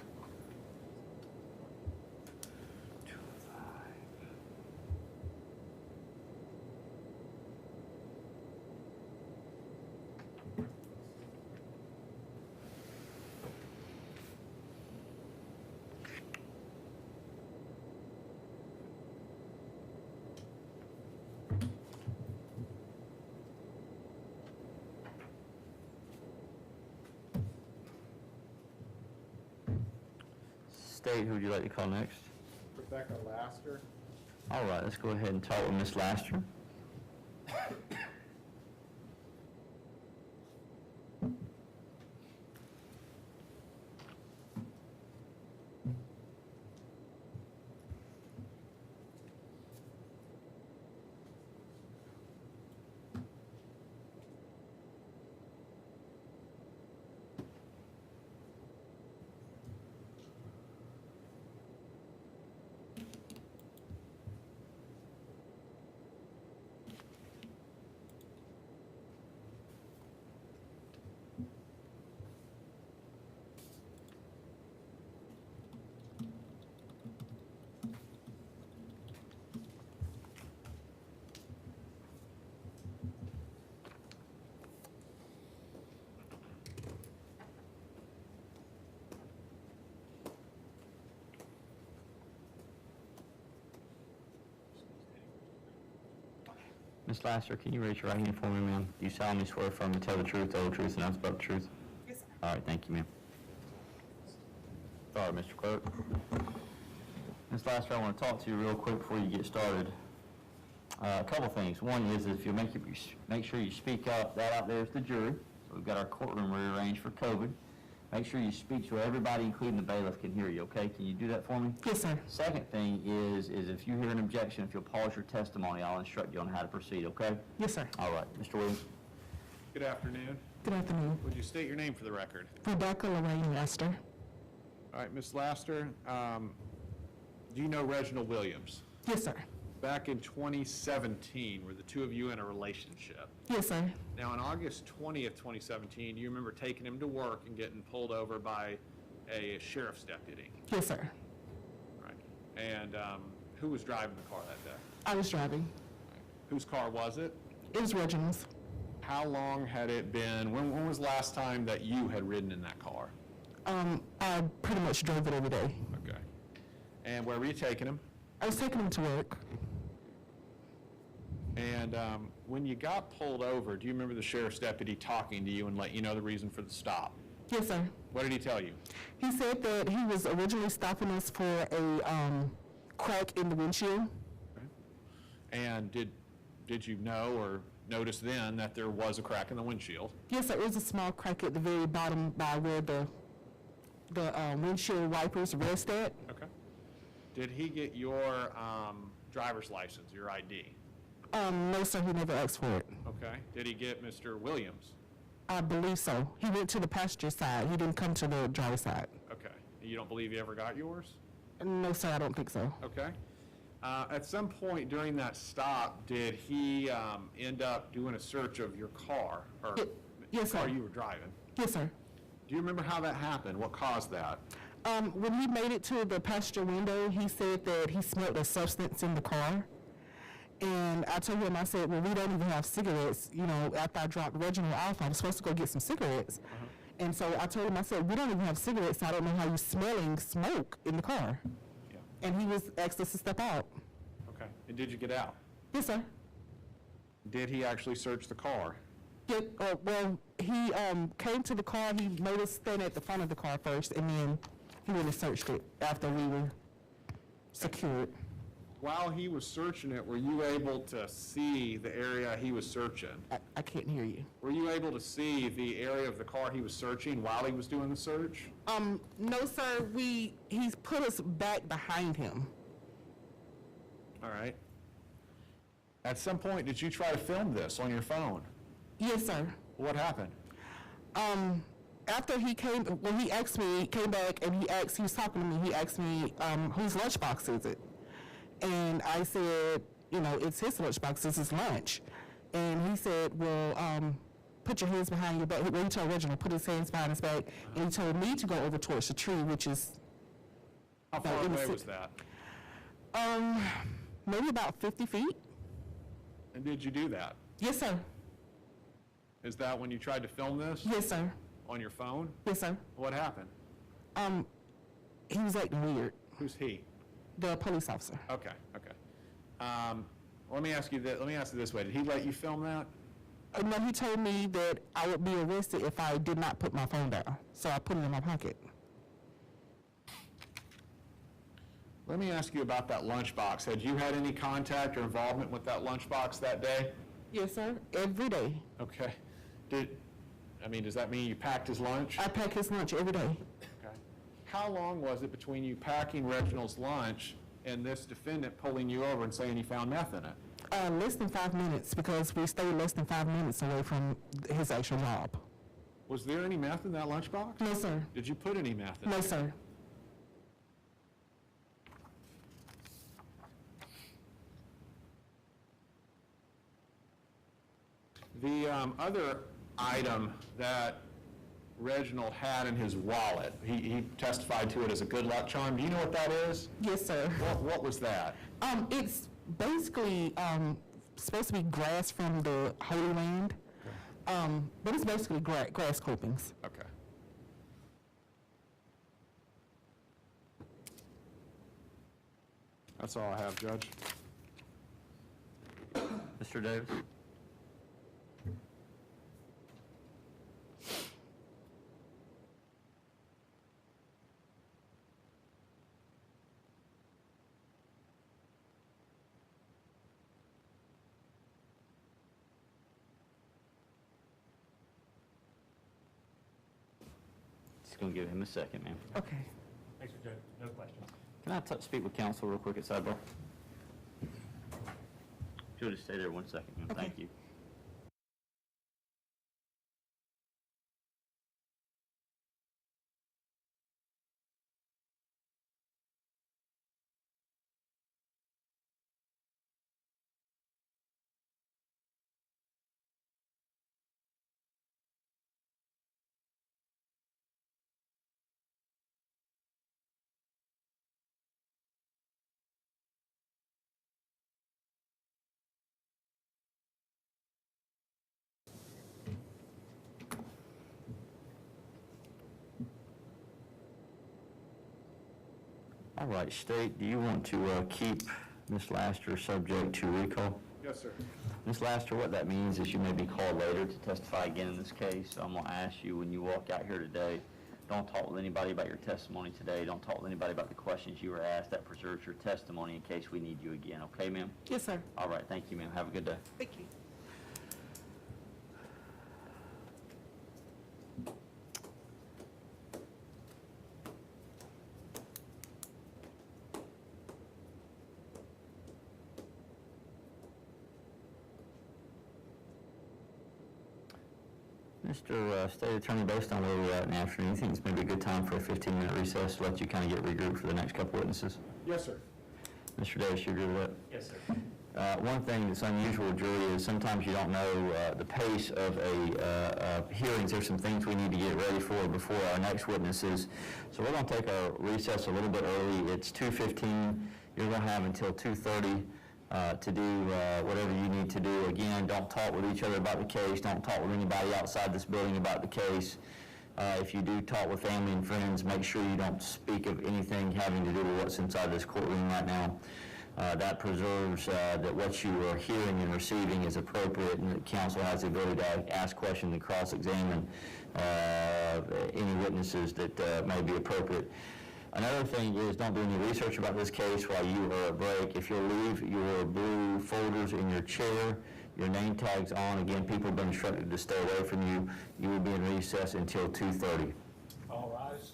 State, who would you like to call next?
Rebecca Laster.
All right, let's go ahead and talk with Ms. Laster. Ms. Laster, can you raise your right hand for me, ma'am? Do you solemnly swear affirm to tell the truth, the whole truth, and nothing but the truth?
Yes, sir.
All right, thank you, ma'am. All right, Mr. Clerk. Ms. Laster, I want to talk to you real quick before you get started. A couple things. One is if you make sure you speak up, that out there is the jury. So we've got our courtroom rearranged for COVID. Make sure you speak so everybody, including the bailiff, can hear you, okay? Can you do that for me?
Yes, sir.
Second thing is if you hear an objection, if you'll pause your testimony, I'll instruct you on how to proceed, okay?
Yes, sir.
All right, Mr. Williams.
Good afternoon.
Good afternoon.
Would you state your name for the record?
Rebecca Lorraine Lester.
All right, Ms. Laster, do you know Reginald Williams?
Yes, sir.
Back in 2017, were the two of you in a relationship?
Yes, sir.
Now, on August 20th, 2017, do you remember taking him to work and getting pulled over by a sheriff's deputy?
Yes, sir.
Right. And who was driving the car that day?
I was driving.
Whose car was it?
It was Reginald's.
How long had it been, when was the last time that you had ridden in that car?
I pretty much drove it every day.
Okay. And where were you taking him?
I was taking him to work.
And when you got pulled over, do you remember the sheriff's deputy talking to you and let you know the reason for the stop?
Yes, sir.
What did he tell you?
He said that he was originally stopping us for a crack in the windshield.
And did you know or notice then that there was a crack in the windshield?
Yes, sir. It was a small crack at the very bottom by where the windshield wipers rest at.
Okay. Did he get your driver's license, your ID?
No, sir. He never asked for it.
Okay. Did he get Mr. Williams?
I believe so. He went to the passenger side. He didn't come to the driver's side.
Okay. You don't believe he ever got yours?
No, sir. I don't think so.
Okay. At some point during that stop, did he end up doing a search of your car? Or
Yes,
the car
sir.
you were driving?
Yes, sir.
Do you remember how that happened? What caused that?
When he made it to the passenger window, he said that he smelled a substance in the car. And I told him, I said, well, we don't even have cigarettes. You know, after I dropped Reginald off, I was supposed to go get some cigarettes. And so I told him, I said, we don't even have cigarettes, so I don't know how you're smelling smoke in the car.
Yeah.
And he was asked us to step out.
Okay. And did you get out?
Yes, sir.
Did he actually search the car?
Well, he came to the car. He made us stand at the front of the car first, and then he went and searched it after we were secured.
While he was searching it, were you able to see the area he was searching?
I can't hear you.
Were you able to see the area of the car he was searching while he was doing the search?
No, sir. He's put us back behind him.
All right. At some point, did you try to film this on your phone?
Yes, sir.
What happened?
After he came, when he asked me, he came back and he was talking to me, he asked me, whose lunchbox is it? And I said, you know, it's his lunchbox, it's his lunch. And he said, well, put your hands behind your back. Well, he told Reginald, put his hands behind his back, and he told me to go over towards the tree, which is...
How far away was that?
Maybe about 50 feet.
And did you do that?
Yes, sir.
Is that when you tried to film this
Yes, sir.
on your phone?
Yes, sir.
What happened?
He was acting weird,
Who's he?
the police officer.
Okay, okay. Let me ask you this way. Did he let you film that?
No, he told me that I would be arrested if I did not put my phone down. So I put it in my pocket.
Let me ask you about that lunchbox. Had you had any contact or involvement with that lunchbox that day?
Yes, sir. Every day.
Okay. Does that mean you packed his lunch?
I pack his lunch every day.
Okay. How long was it between you packing Reginald's lunch and this defendant pulling you over and saying he found meth in it?
Less than 5 minutes, because we stayed less than 5 minutes away from his actual job.
Was there any meth in that lunchbox?
No, sir.
Did you put any meth in it?
No, sir.
The other item that Reginald had in his wallet, he testified to it as a good luck charm. Do you know what that is?
Yes, sir.
What was that?
It's basically supposed to be grass from the Holy Land, but it's basically grass clippings.
Okay. That's all I have, Judge.
Mr. Davis? Just going to give him a second, ma'am.
Okay.
Thanks, Judge. No questions.
Can I speak with counsel real quick at sidebar? If you'll just stay there 1 second, ma'am. Thank you. All right, State, do you want to keep Ms. Laster subject to recall?
Yes, sir.
Ms. Laster, what that means is you may be called later to testify again in this case. So I'm going to ask you, when you walk out here today, don't talk with anybody about your testimony today. Don't talk with anybody about the questions you were asked. That preserves your testimony in case we need you again. Okay, ma'am?
Yes, sir.
All right, thank you, ma'am. Have a good day.
Thank you.
Mr. State Attorney, based on where we're at in the afternoon, you think it's maybe a good time for a 15-minute recess to let you kind of get regrouped for the next couple witnesses?
Yes, sir.
Mr. Davis, you agree with that?
Yes, sir.
One thing that's unusual with jury is sometimes you don't know the pace of hearings. There's some things we need to get ready for before our next witnesses. So we're going to take our recess a little bit early. It's 2:15. You're going to have until 2:30 to do whatever you need to do. Again, don't talk with each other about the case. Don't talk with anybody outside this building about the case. If you do talk with family and friends, make sure you don't speak of anything having to do with what's inside this courtroom right now. That preserves that what you are hearing and receiving is appropriate, and the counsel has the ability to ask questions and cross-examine any witnesses that may be appropriate. Another thing is, don't do any research about this case while you are at break. If you'll leave your blue folders in your chair, your name tags on, again, people have been instructed to stay away from you. You will be in recess until 2:30.
All rise.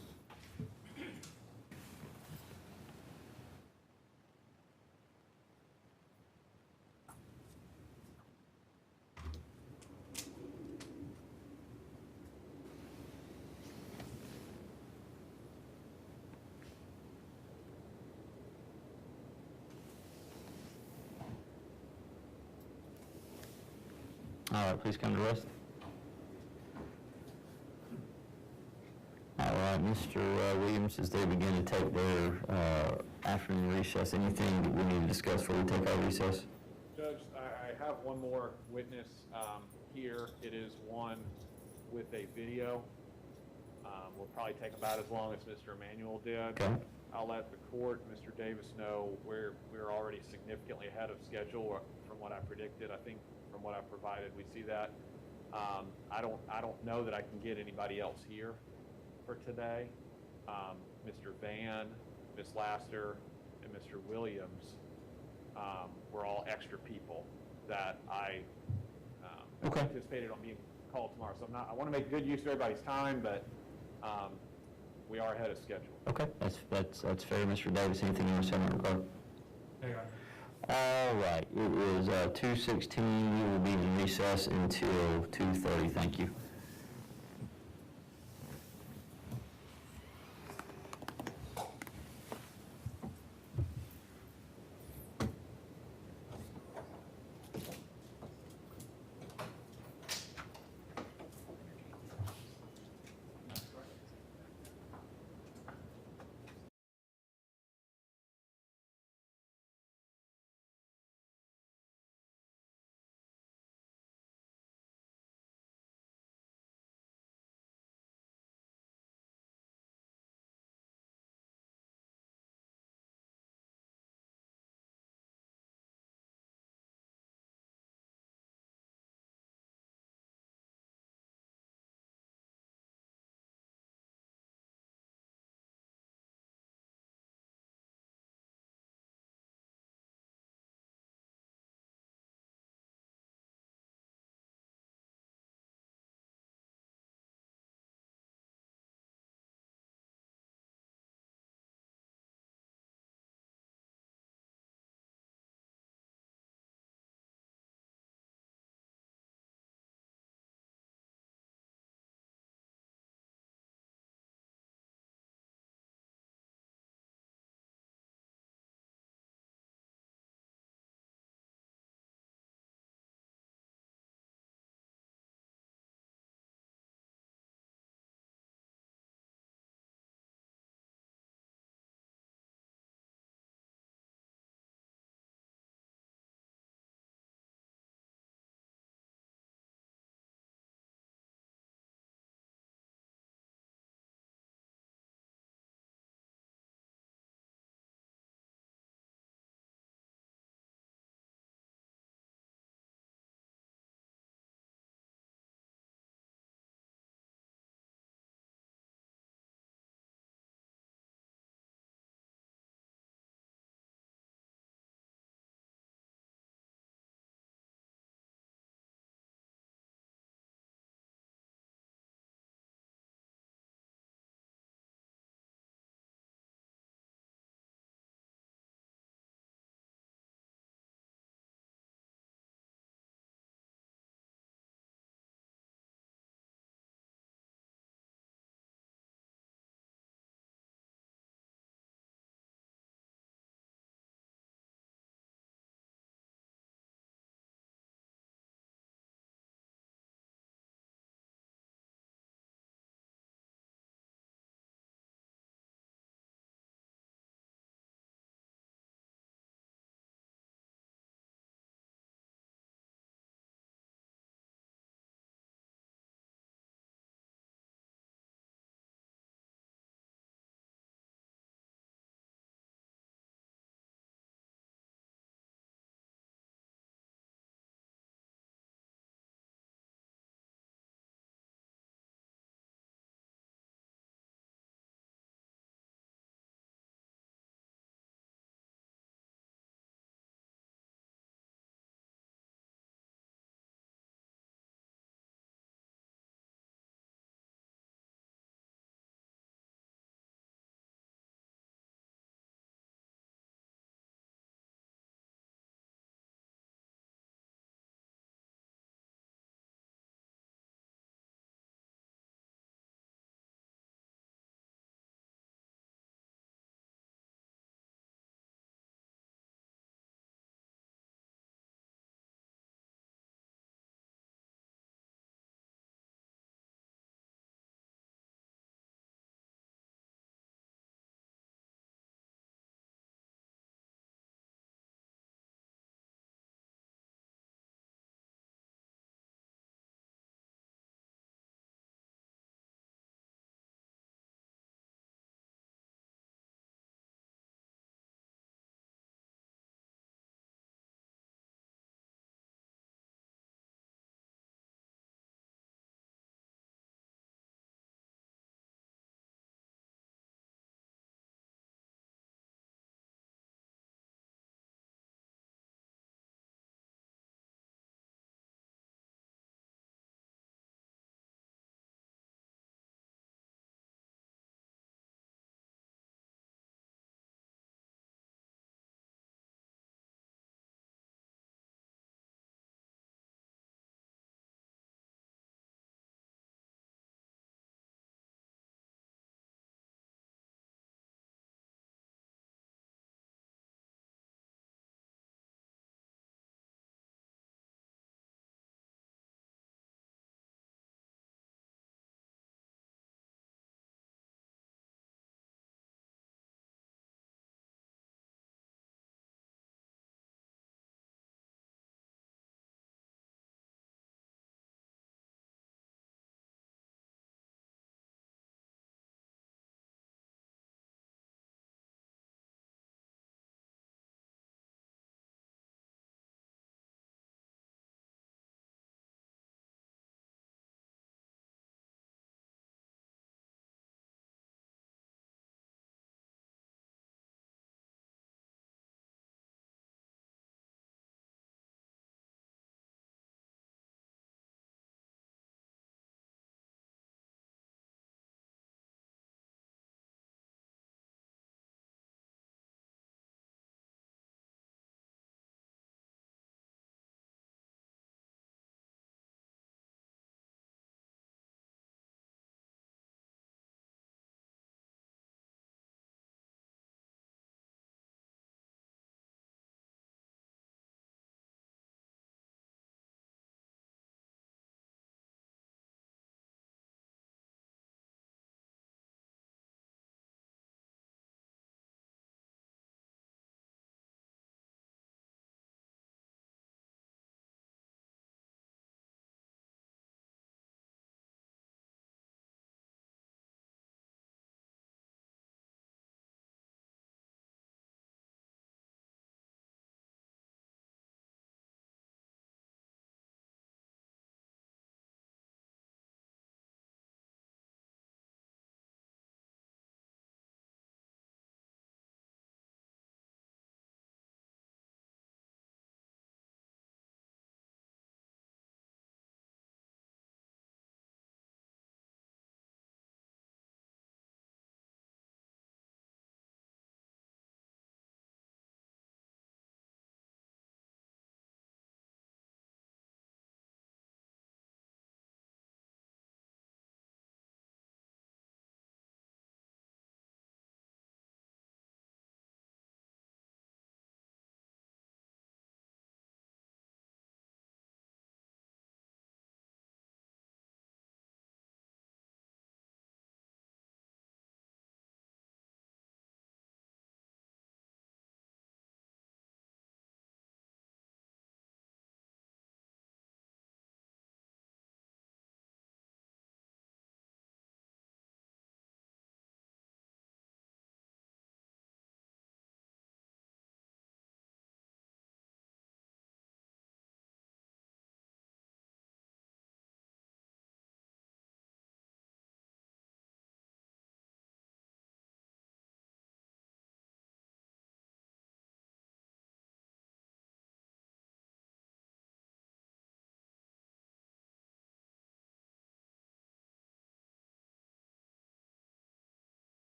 All right, please come to rest. All right, Mr. Williams, as they begin to take their afternoon recess, anything that we need to discuss before we take our recess?
Judge, I have one more witness here. It is one with a video. Will probably take about as long as Mr. Emanuel did.
Okay.
I'll let the court, Mr. Davis, know we're already significantly ahead of schedule from what I predicted. I think from what I provided, we see that. I don't know that I can get anybody else here for today. Mr. Van, Ms. Laster, and Mr. Williams were all extra people that I
Okay.
anticipated on being called tomorrow. So I want to make good use of everybody's time, but we are ahead of schedule.
Okay, that's fair, Mr. Davis. Anything you want to say in that regard?
There you are.
All right, it is 2:16. We will be in recess until 2:30. Thank you.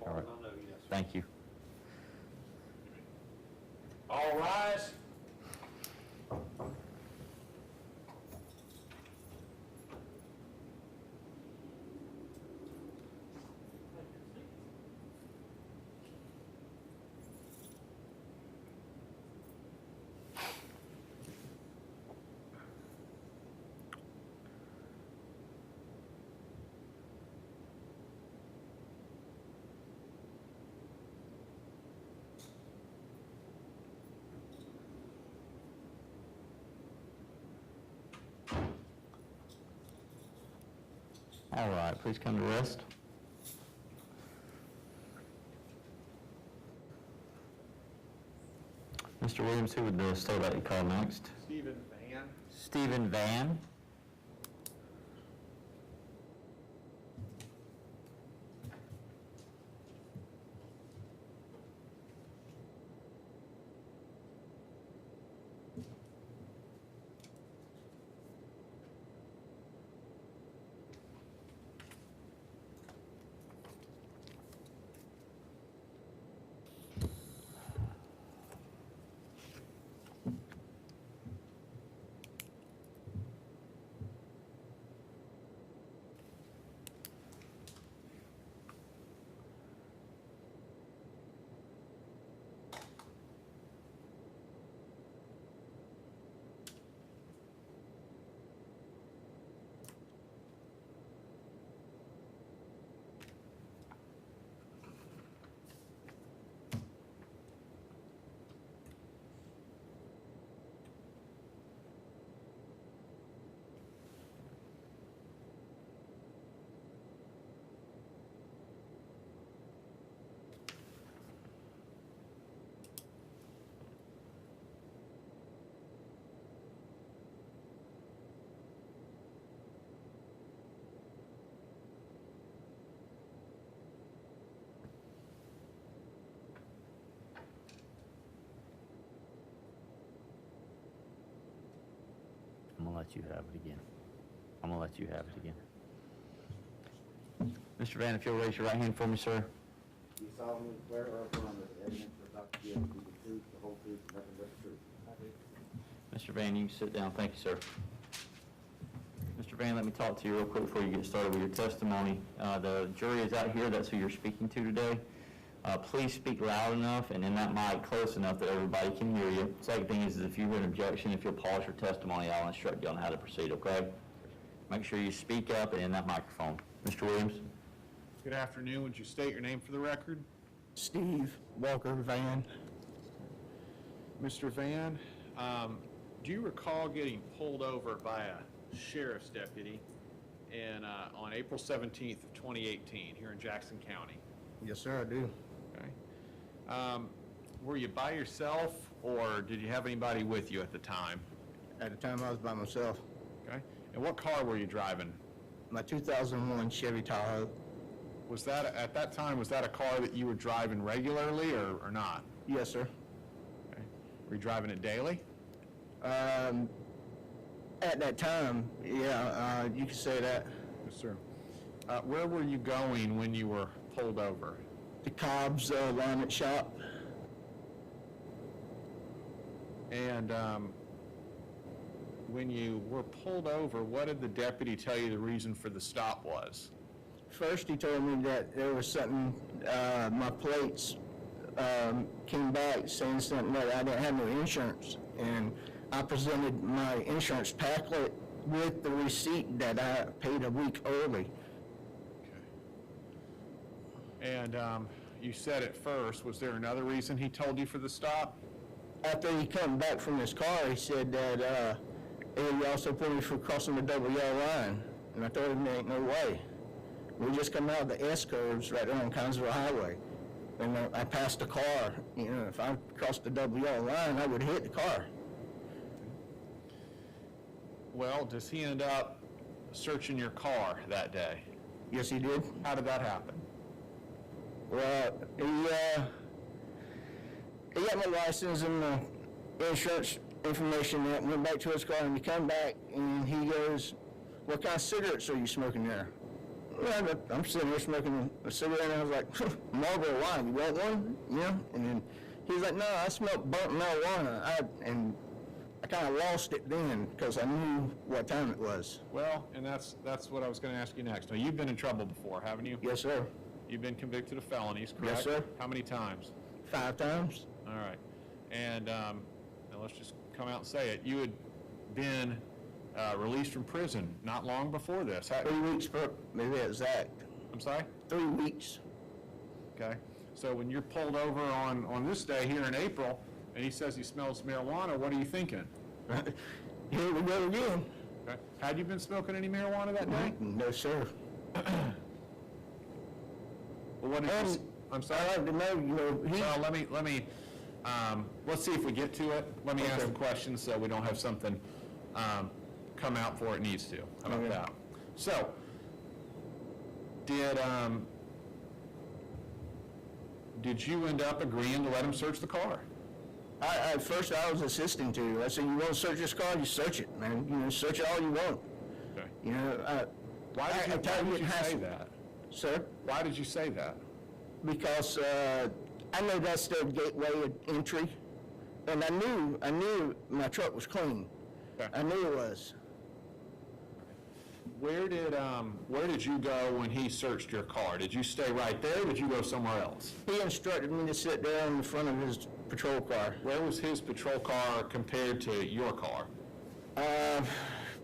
far
All
as
right.
I know, yes.
Thank you.
All rise.
All right, please come to rest. Mr. Williams, who would the state like to call next?
Stephen Van.
Stephen Van. I'm gonna let you have it again. I'm gonna let you have it again. Mr. Van, if you'll raise your right hand for me, sir.
Do you solemnly swear or affirm that the evidence you're about to give will be the truth, the whole truth, and nothing but the truth? I do.
Mr. Van, you can sit down. Thank you, sir. Mr. Van, let me talk to you real quick before you get started with your testimony. The jury is out here. That's who you're speaking to today. Please speak loud enough and in that mic close enough that everybody can hear you. Second thing is if you hear an objection, if you'll pause your testimony, I'll instruct you on how to proceed, okay? Make sure you speak up and in that microphone. Mr. Williams?
Good afternoon. Would you state your name for the record?
Steve Walker Van.
Mr. Van, do you recall getting pulled over by a sheriff's deputy on April 17th of 2018 here in Jackson County?
Yes, sir, I do.
Okay. Were you by yourself or did you have anybody with you at the time?
At the time, I was by myself.
Okay. And what car were you driving?
My 2001 Chevy Tahoe.
Was that, at that time, was that a car that you were driving regularly or not?
Yes, sir.
Okay. Were you driving it daily?
At that time, yeah, you could say that.
Yes, sir. Where were you going when you were pulled over?
The Cobb's alignment shop.
And when you were pulled over, what did the deputy tell you the reason for the stop was?
First, he told me that there was something, my plates came back saying something that I didn't have no insurance. And I presented my insurance packet with the receipt that I paid a week early.
And you said at first, was there another reason he told you for the stop?
After he come back from his car, he said that he also put me for crossing the double yellow line. And I told him there ain't no way. We just come out of the S-curves right there on Connsville Highway. And I passed the car. You know, if I crossed the double yellow line, I would hit the car.
Well, does he end up searching your car that day?
Yes, he did.
How did that happen?
Well, he got my license and the insurance information that went back to his car, and he come back and he goes, "What kind of cigarettes are you smoking there?" Well, I'm sitting there smoking a cigarette, and I was like, Marlboro wine, you want one? You know? And then he's like, no, I smell burnt marijuana. And I kind of lost it then because I knew what time it was.
Well, and that's what I was going to ask you next. Now, you've been in trouble before, haven't you?
Yes, sir.
You've been convicted of felonies, correct?
Yes, sir.
How many times?
5 times.
All right. And now let's just come out and say it. You had been released from prison not long before this.
3 weeks, maybe exact.
I'm sorry?
3 weeks.
Okay. So when you're pulled over on this day here in April, and he says he smells marijuana, what are you thinking?
Here we go again.
Okay. Had you been smoking any marijuana that day?
No, sir.
Well, what did you, I'm sorry?
I'd like to know, you know,
Well, let me, let's see if we get to it. Let me ask some questions so we don't have something come out before it needs to. How about
Okay.
that? So, did you end up agreeing to let him search the car?
at first I was assisting to. I said, you want to search this car, you search it, man. You know, search it all you want.
Okay.
You know,
Why did you say that?
Sir?
Why did you say that?
Because I know that's their gateway entry, and I knew my truck was clean.
Okay.
I knew it was.
Where did you go when he searched your car? Did you stay right there, or did you go somewhere else?
He instructed me to sit there in the front of his patrol car.
Where was his patrol car compared to your car?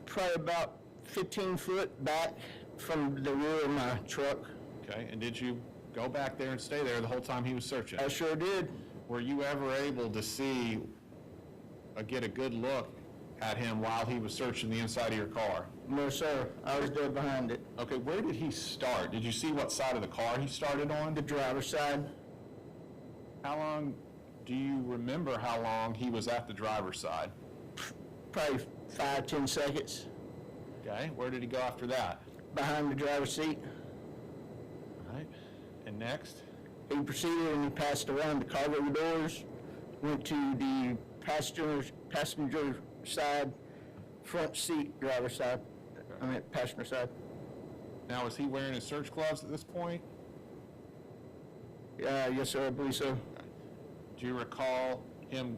Probably about 15 foot back from the rear of my truck.
Okay, and did you go back there and stay there the whole time he was searching?
I sure did.
Were you ever able to see, get a good look at him while he was searching the inside of your car?
No, sir. I was there behind it.
Okay, where did he start? Did you see what side of the car he started on?
The driver's side.
How long, do you remember how long he was at the driver's side?
Probably 5-10 seconds.
Okay, where did he go after that?
Behind the driver's seat.
All right, and next?
He proceeded and he passed around the cargo doors, went to the passenger side, front seat, driver's side. I mean, passenger side.
Now, was he wearing his search gloves at this point?
Yes, sir, I believe so.
Do you recall him,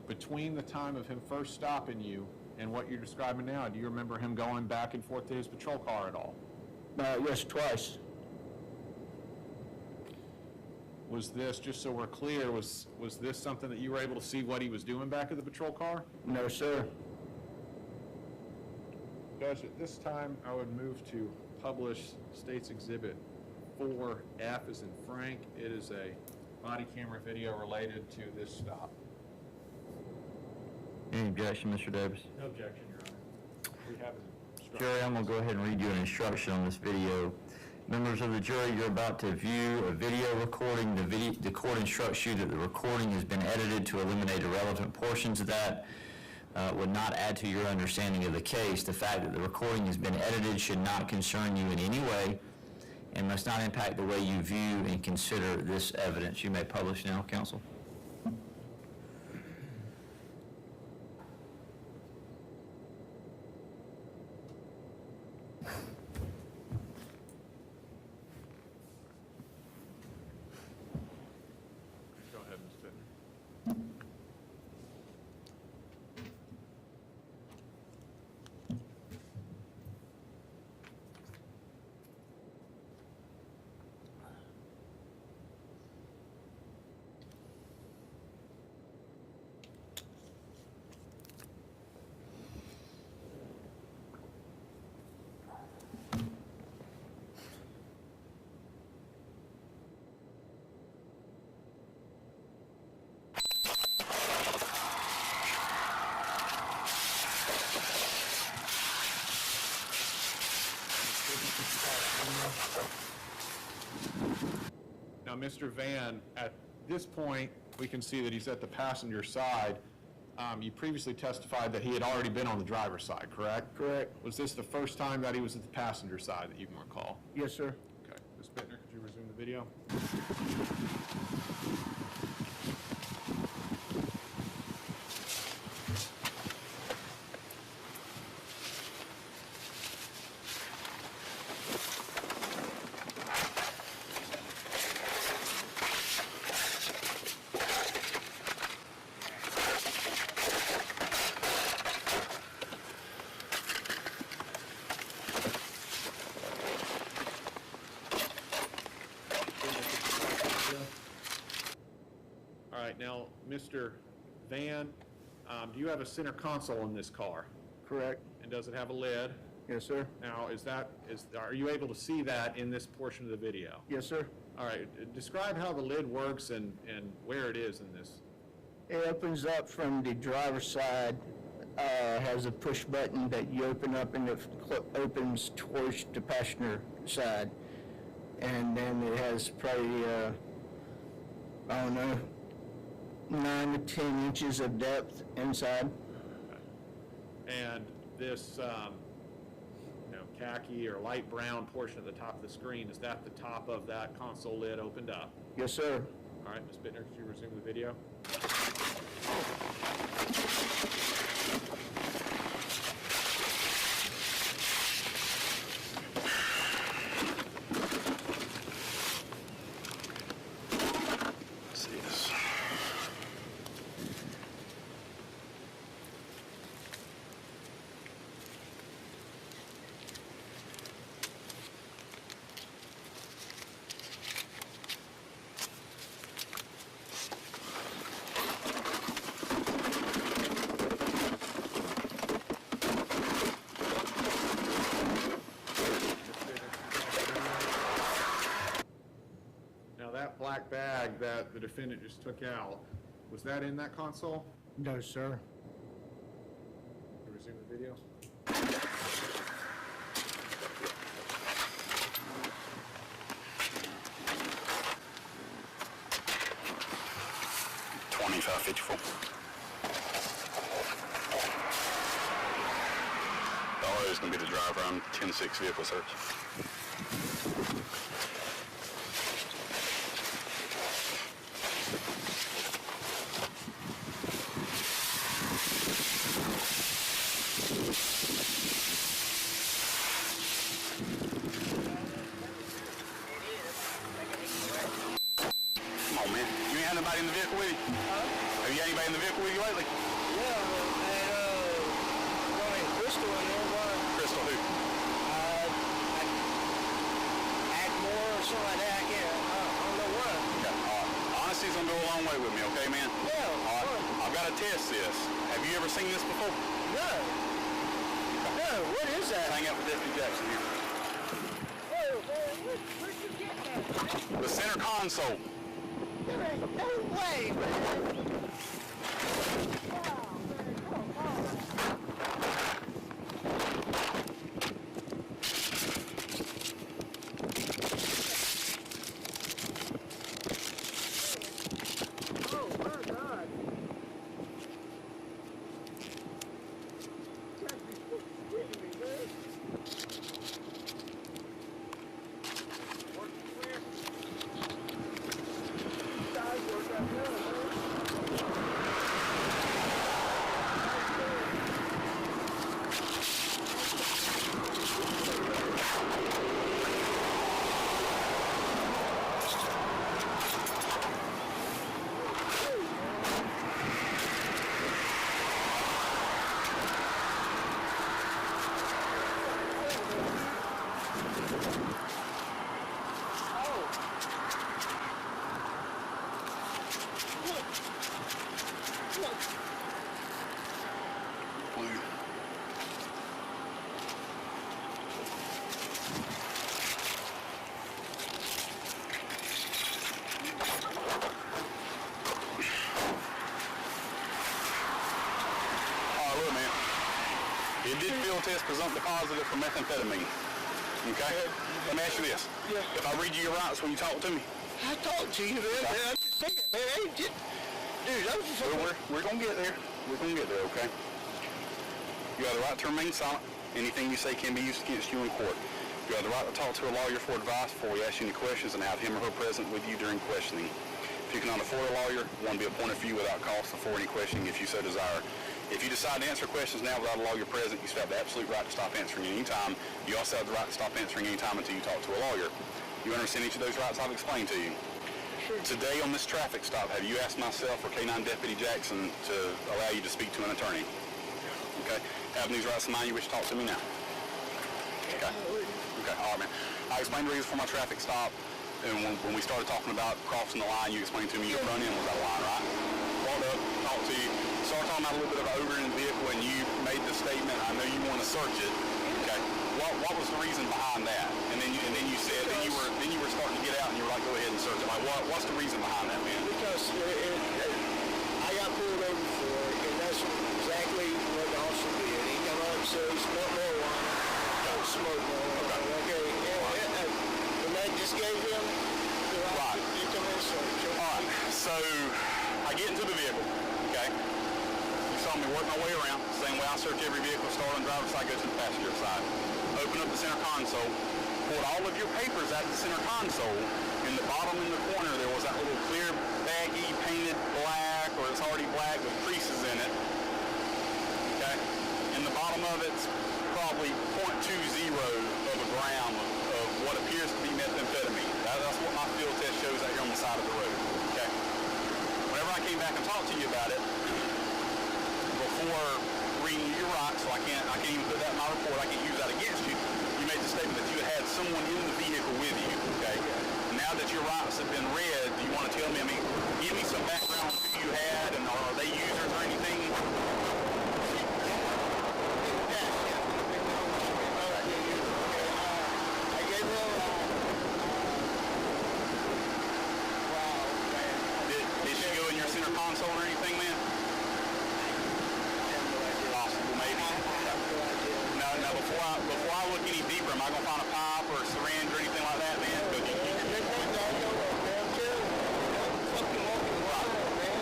between the time of him first stopping you and what you're describing now, do you remember him going back and forth to his patrol car at all?
Yes, twice.
Was this, just so we're clear, was this something that you were able to see what he was doing back at the patrol car?
No, sir.
Judge, at this time, I would move to publish State's Exhibit 4F as in Frank. It is a body camera video related to this stop.
Any objection, Mr. Davis?
No objection, Your Honor.
We have an instruction.
Jury, I'm going to go ahead and read you an instruction on this video. Members of the jury, you're about to view a video recording. The court instructs you that the recording has been edited to eliminate irrelevant portions of that. Would not add to your understanding of the case. The fact that the recording has been edited should not concern you in any way and must not impact the way you view and consider this evidence. You may publish now, counsel.
Go ahead, Ms. Bittner. Now, Mr. Van, at this point, we can see that he's at the passenger side. You previously testified that he had already been on the driver's side, correct?
Correct.
Was this the first time that he was at the passenger side that you can recall?
Yes, sir.
Okay. Ms. Bittner, could you resume the video? right, now, Mr. Van, do you have a center console in this car?
Correct.
And does it have a lid?
Yes, sir.
Now, are you able to see that in this portion of the video?
Yes, sir.
All right, describe how the lid works and where it is in this.
It opens up from the driver's side, has a push button that you open up and it opens towards the passenger side. And then it has probably, I don't know, 9 to 10 inches of depth inside.
And this, khaki or light brown portion at the top of the screen, is that the top of that console lid opened up?
Yes, sir.
All right, Ms. Bittner, could you resume the video?
Let's see this.
Now, that black bag that the defendant just took out, was that in that console?
No, sir.
Can you resume the video?
$25.54. $1 is going to be the driver on 10-6 vehicle search. Come on, man. You ain't had nobody in the vehicle with you? Have you had anybody in the vehicle with you lately?
Yeah, and Crystal in there,
Crystal who?
Ackmore or something like that. I don't know what.
Okay, all right. Honesty's gonna go a long way with me, okay, man?
Yeah,
All right. I've got to test this. Have you ever seen this before?
No. No, what is that?
Hang out with Deputy Jackson here.
Where'd you get that?
The center console.
There ain't no way, man.
It did field test presumptive positive for methamphetamine. Okay? Let me ask you this.
Yeah.
If I read you your rights, will you talk to me?
I talked to you, man. I'm just thinking, man. Hey, dude, that was just
We're going to get there. We're going to get there, okay? You have the right to remain silent. Anything you say can be used against you in court. You have the right to talk to a lawyer for advice before we ask you any questions and have him or her present with you during questioning. If you cannot afford a lawyer, one be appointed for you without cost before any questioning if you so desire. If you decide to answer questions now without a lawyer present, you still have the absolute right to stop answering any time. You also have the right to stop answering any time until you talk to a lawyer. You understand each of those rights I've explained to you?
Sure.
Today on this traffic stop, have you asked myself or K-9 Deputy Jackson to allow you to speak to an attorney? Okay. Having these rights in mind, you wish to talk to me now? Okay. Okay, all right, man. I explained the reason for my traffic stop. And when we started talking about crossing the line, you explained to me your front end was out of line, right? Walked up, talked to you, started talking about a little bit about over in the vehicle, and you made the statement, I know you want to search it. Okay. What was the reason behind that? And then you said then you were starting to get out and you were like, go ahead and search it. Like what's the reason behind that, man?
Because I got pulled over for it, and that's exactly what the officer did. He come up and said, smoke marijuana, don't smoke marijuana. Okay. And that just gave him the right to come in and search.
All right. So I get into the vehicle, okay? You saw me work my way around, same way I search every vehicle, start on the driver's side, go to the passenger side. Open up the center console, pulled all of your papers out of the center console. In the bottom in the corner, there was that little clear baggie painted black, or it's already black with creases in it. Okay? In the bottom of it's probably 0.20 of a gram of what appears to be methamphetamine. That's what my field test shows out here on the side of the road. Okay? Whenever I came back and talked to you about it, before reading your rights, so I can't even put that in my report, I can't use that against you. You made the statement that you had someone in the vehicle with you, okay? Now that your rights have been read, do you want to tell me, give me some background on who you had, and are they users or anything? Did she go in your center console or anything, man? Possible, maybe. Now, before I look any deeper, am I going to find a pipe or a syringe or anything like that, man?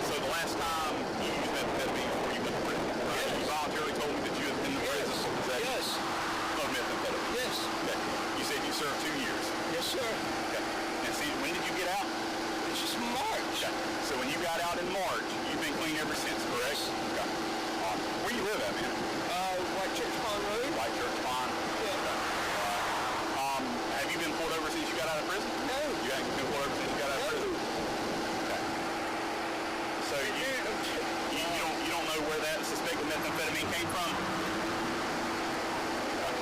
So the last time you used methamphetamine before you went to prison, right? You voluntarily told me that you had been in prison for possession of methamphetamine.
Yes.
Okay. You said you served 2 years.
Yes, sir.
Okay. And see, when did you get out?
It's just March.
Okay. So when you got out in March, you've been clean ever since, correct? Okay. Where you live at, man?
White Church Pond Road.
White Church Pond.
Yeah.
Have you been pulled over since you got out of prison?
No.
You haven't been pulled over since you got out of prison? Okay. So you don't know where that suspected methamphetamine came from? Okay.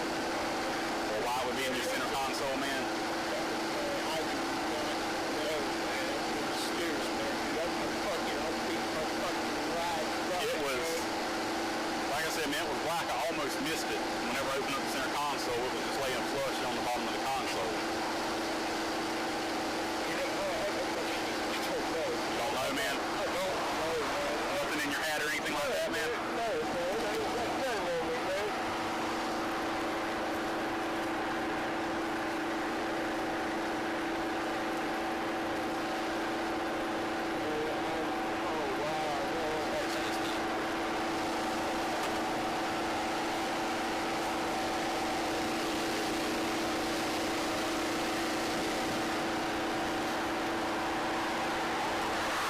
Well, why would it be in your center console, man?
I do not know, man. Excuse me. I'll keep my fucking ride.
It was, like I said, man, it was black. I almost missed it. Whenever I opened up the center console, it was just laying flush on the bottom of the console.
You don't know,
You don't know, man?
I don't know, man.
Nothing in your hat or anything like that, man?
No, man. Nothing on me, man.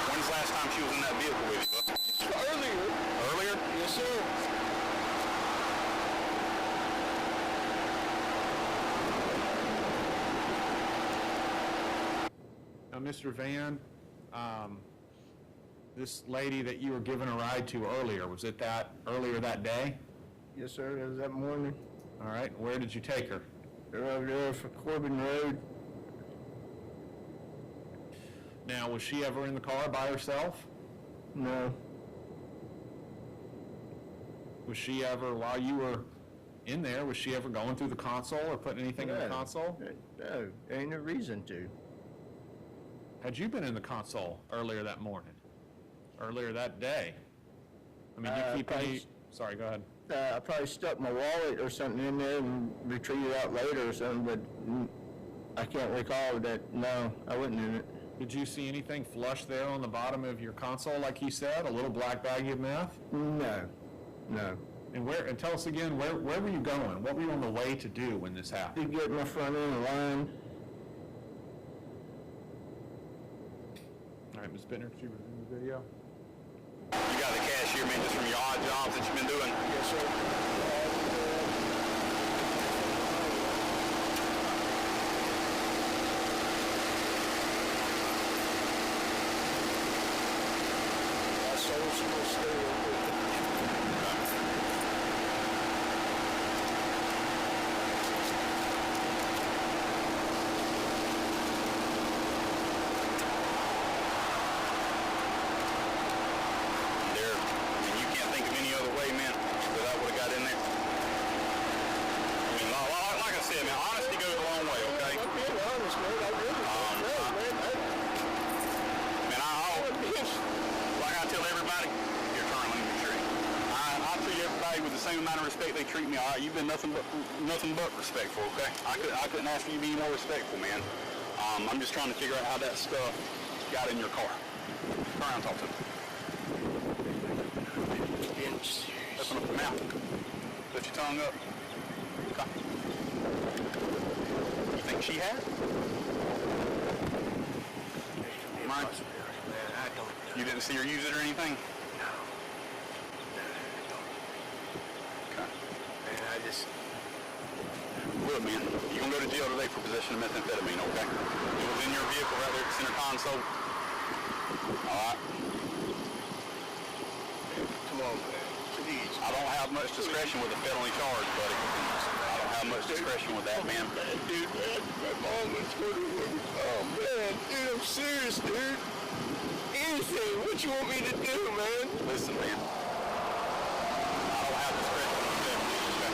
When's the last time she was in that vehicle with you, bud?
Earlier.
Earlier?
Yes, sir.
Now, Mr. Van, this lady that you were giving a ride to earlier, was it that earlier that day?
Yes, sir, it was that morning.
All right, where did you take her?
They're over there for Corbin Road.
Now, was she ever in the car by herself?
No.
Was she ever, while you were in there, was she ever going through the console or putting anything in the console?
No, ain't no reason to.
Had you been in the console earlier that morning? Earlier that day? I mean, you keep any, sorry, go ahead.
I probably stuck my wallet or something in there and retrieved it out later or something, but I can't recall that. No, I wasn't in it.
Did you see anything flush there on the bottom of your console, like he said, a little black baggie of meth?
No, no.
And and tell us again, where were you going? What were you on the way to do when this
To
happened?
get my front end line.
All right, Ms. Bittner, she was in the video.
You got the cashier, man, just from your odd jobs that you've been doing?
Yes, sir. I sold some more stereo.
the same amount of respect they treat me, all right? You've been nothing but respectful, okay? I couldn't ask you to be more respectful, man. I'm just trying to figure out how that stuff got in your car. Turn around and talk to me. Open up your mouth. Put your tongue up. Okay. You think she had it? Mike? You didn't see her use it or anything? Look, man, you're going to go to jail today for possession of methamphetamine, okay? It was in your vehicle right there at the center console. All right?
Come on, man. Please.
I don't have much discretion with a felony charge, buddy. I don't have much discretion with that, man.
Dude, man, my mom was going to... Oh, man, dude, I'm serious, dude. Anything. What you want me to do, man?
Listen, man. I don't have discretion with that, okay?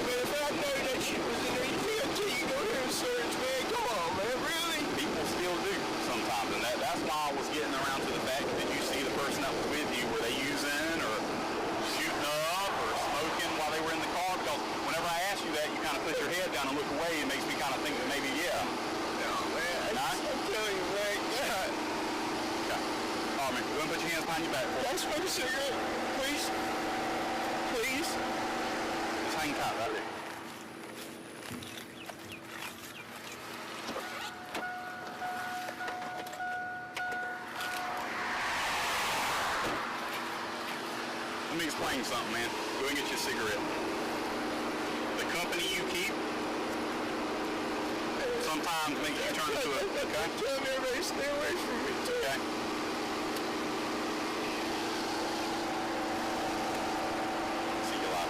If I know that she was in there, you think I'd tell you go here and search, man? Come on, man, really?
People still do sometimes, and that's why I was getting around to the fact that did you see the person that was with you? Were they using or shooting up or smoking while they were in the car? Because whenever I ask you that, you kind of put your head down and look away. It makes me kind of think that maybe, yeah.
No, man, I'm telling you, man, God.
Okay. All right, man, go ahead and put your hands behind your back.
Can I smoke a cigarette, please? Please?
Just hang tight right there. Let me explain something, man. Go and get you a cigarette. The company you keep sometimes makes you turn into a, okay?
I'm telling everybody stay away from me, too.
Okay. See you later.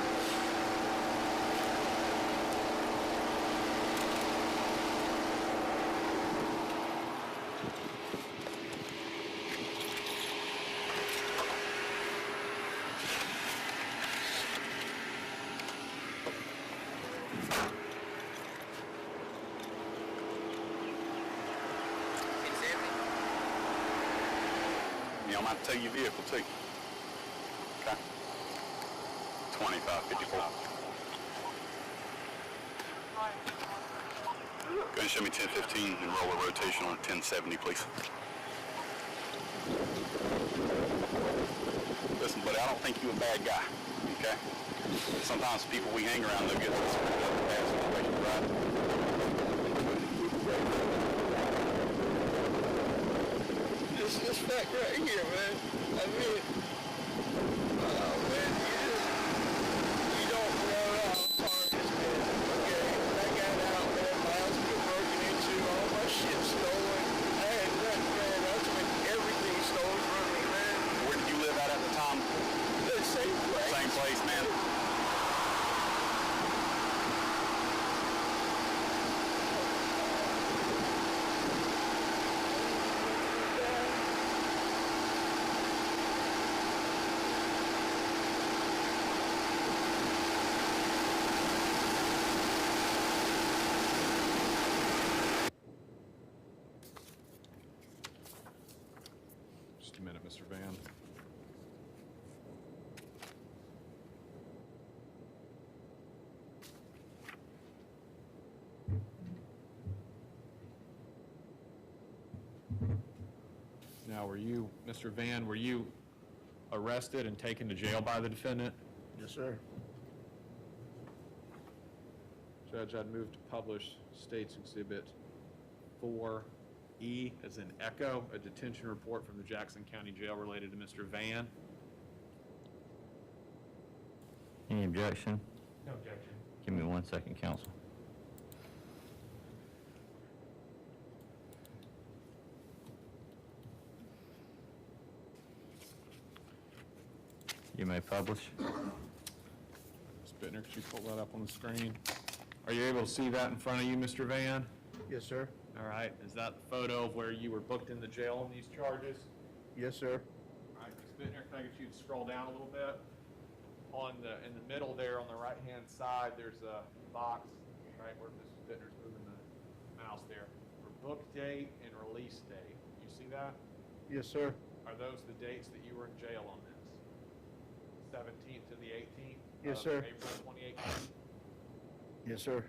You know, I might tell you vehicle too. Okay. 2554. Go ahead and show me 1015 and roll a rotation on 1070, please. Listen, buddy, I don't think you're a bad guy. Okay. Sometimes people we hang around, they'll get this bad situation, right?
This fact right here, man. I mean, oh, man, you don't know how hard this is, okay? I got out, man, my house got broken into, all my shit stolen. I had nothing, man. I took everything stolen from me, man.
Where did you live at the time?
The same place.
Same place, man.
Just a minute, Mr. Van. Now, Mr. Van, were you arrested and taken to jail by the defendant?
Yes, sir.
Judge, I'd move to publish State's Exhibit 4E as in Echo, a detention report from the Jackson County Jail related to Mr. Van.
Any objection?
No objection.
Give me 1 second, counsel. You may publish.
Ms. Bittner, could you pull that up on the screen? Are you able to see that in front of you, Mr. Van?
Yes, sir.
All right, is that the photo of where you were booked in the jail on these charges?
Yes, sir.
All right, Ms. Bittner, can I get you to scroll down a little bit? In the middle there, on the right-hand side, there's a box, right, where Mrs. Bittner's moving the mouse there, for book date and release date. You see that?
Yes, sir.
Are those the dates that you were in jail on this? 17th to the 18th.
Yes,
of
sir.
April 2018.
Yes, sir.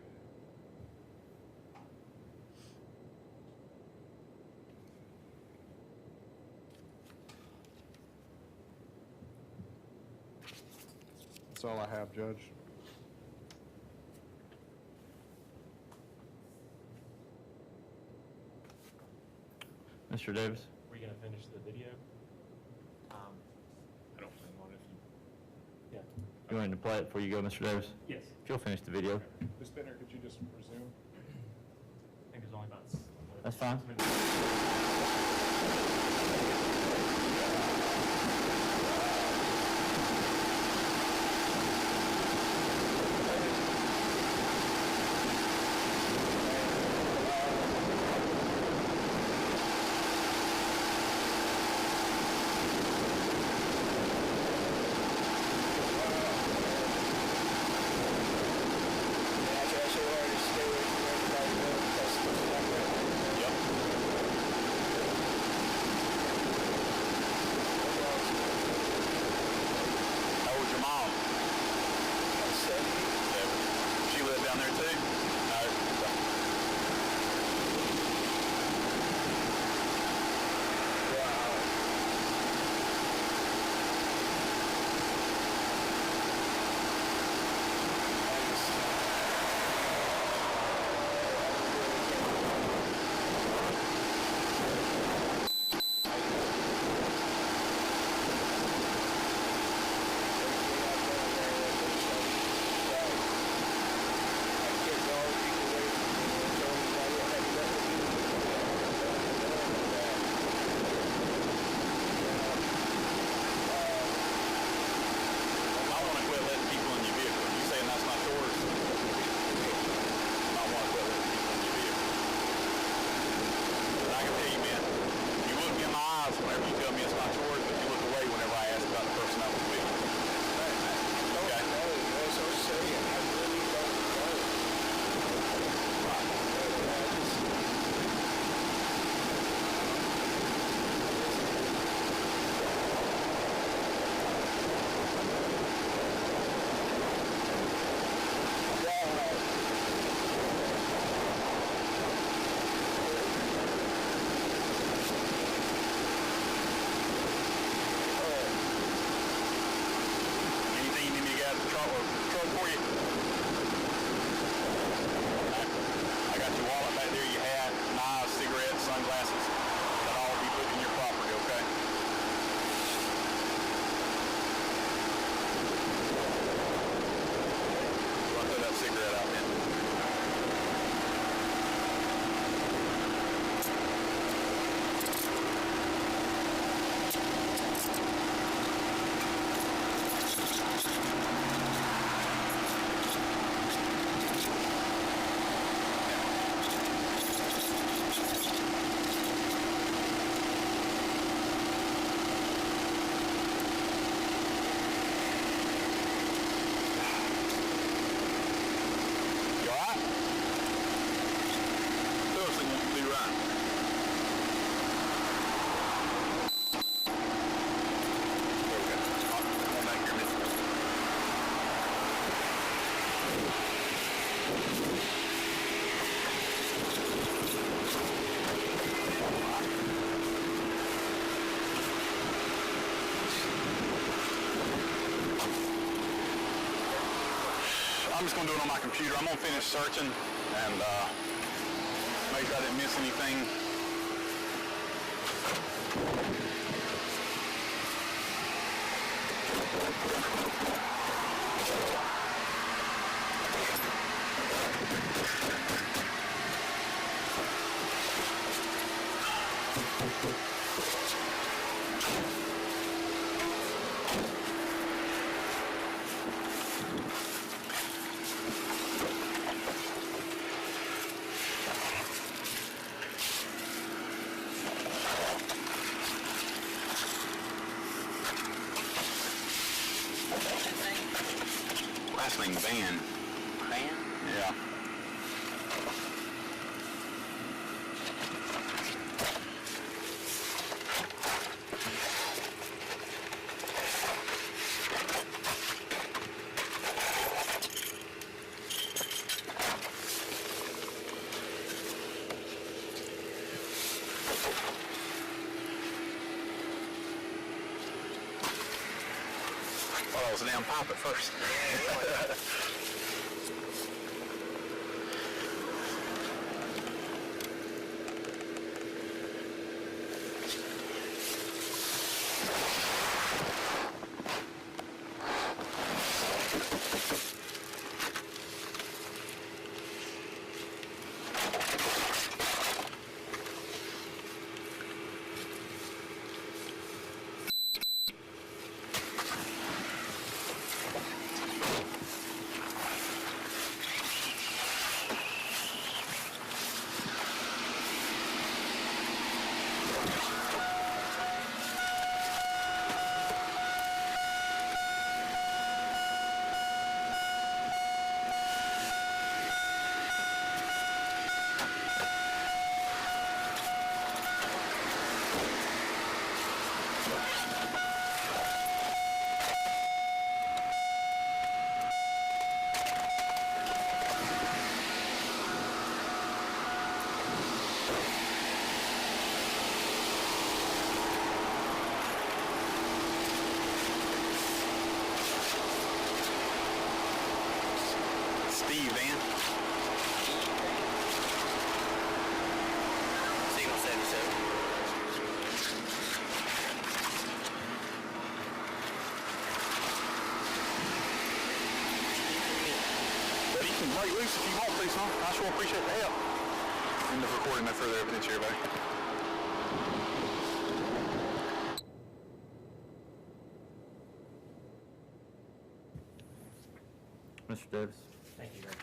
That's all I have, Judge.
Mr. Davis?
Were you gonna finish the video?
I don't think on if you.
Yeah.
You want to play it before you go, Mr. Davis?
Yes.
If you'll finish the video.
Ms. Bender, could you just resume?
I think there's only about.
That's fine.
How old's your mom? Yeah. She lived down there too? No. I want to quit letting people in your vehicle. You saying that's not yours? I want to quit letting people in your vehicle. And I can tell you, man, you look me in my eyes whenever you tell me it's not yours, but you look away whenever I ask about the person that was with you. Okay?
That's what I'm saying. I really don't know.
Anything you need me to get out of the truck for you? I got your wallet back there, your hat, knives, cigarettes, sunglasses. That'll all be put in your property, okay? Run throw that cigarette out, man. You alright? Who else wants to do right? Okay. Come on back here, miss. I'm just going to do it on my computer. I'm going to finish searching and make sure I didn't miss anything. Last name Van. Van? Yeah. Thought I was a damn pipe at first. Steve Van. Signal 77. But you can break loose if you want to, son. I sure appreciate the help. End of recording no further evidence here, buddy.
Mr. Davis.
Thank you, Greg.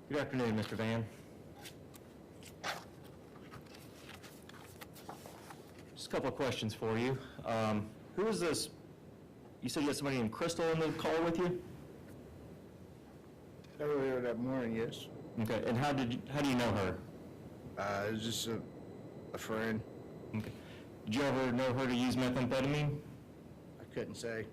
Good afternoon, Mr. Van. Just a couple of questions for you. Who is this? You said you had somebody named Crystal in the call with you?
Earlier that morning, yes.
Okay, and how do you know her?
It was just a friend.
Okay. Did you ever know her to use methamphetamine?
I couldn't say.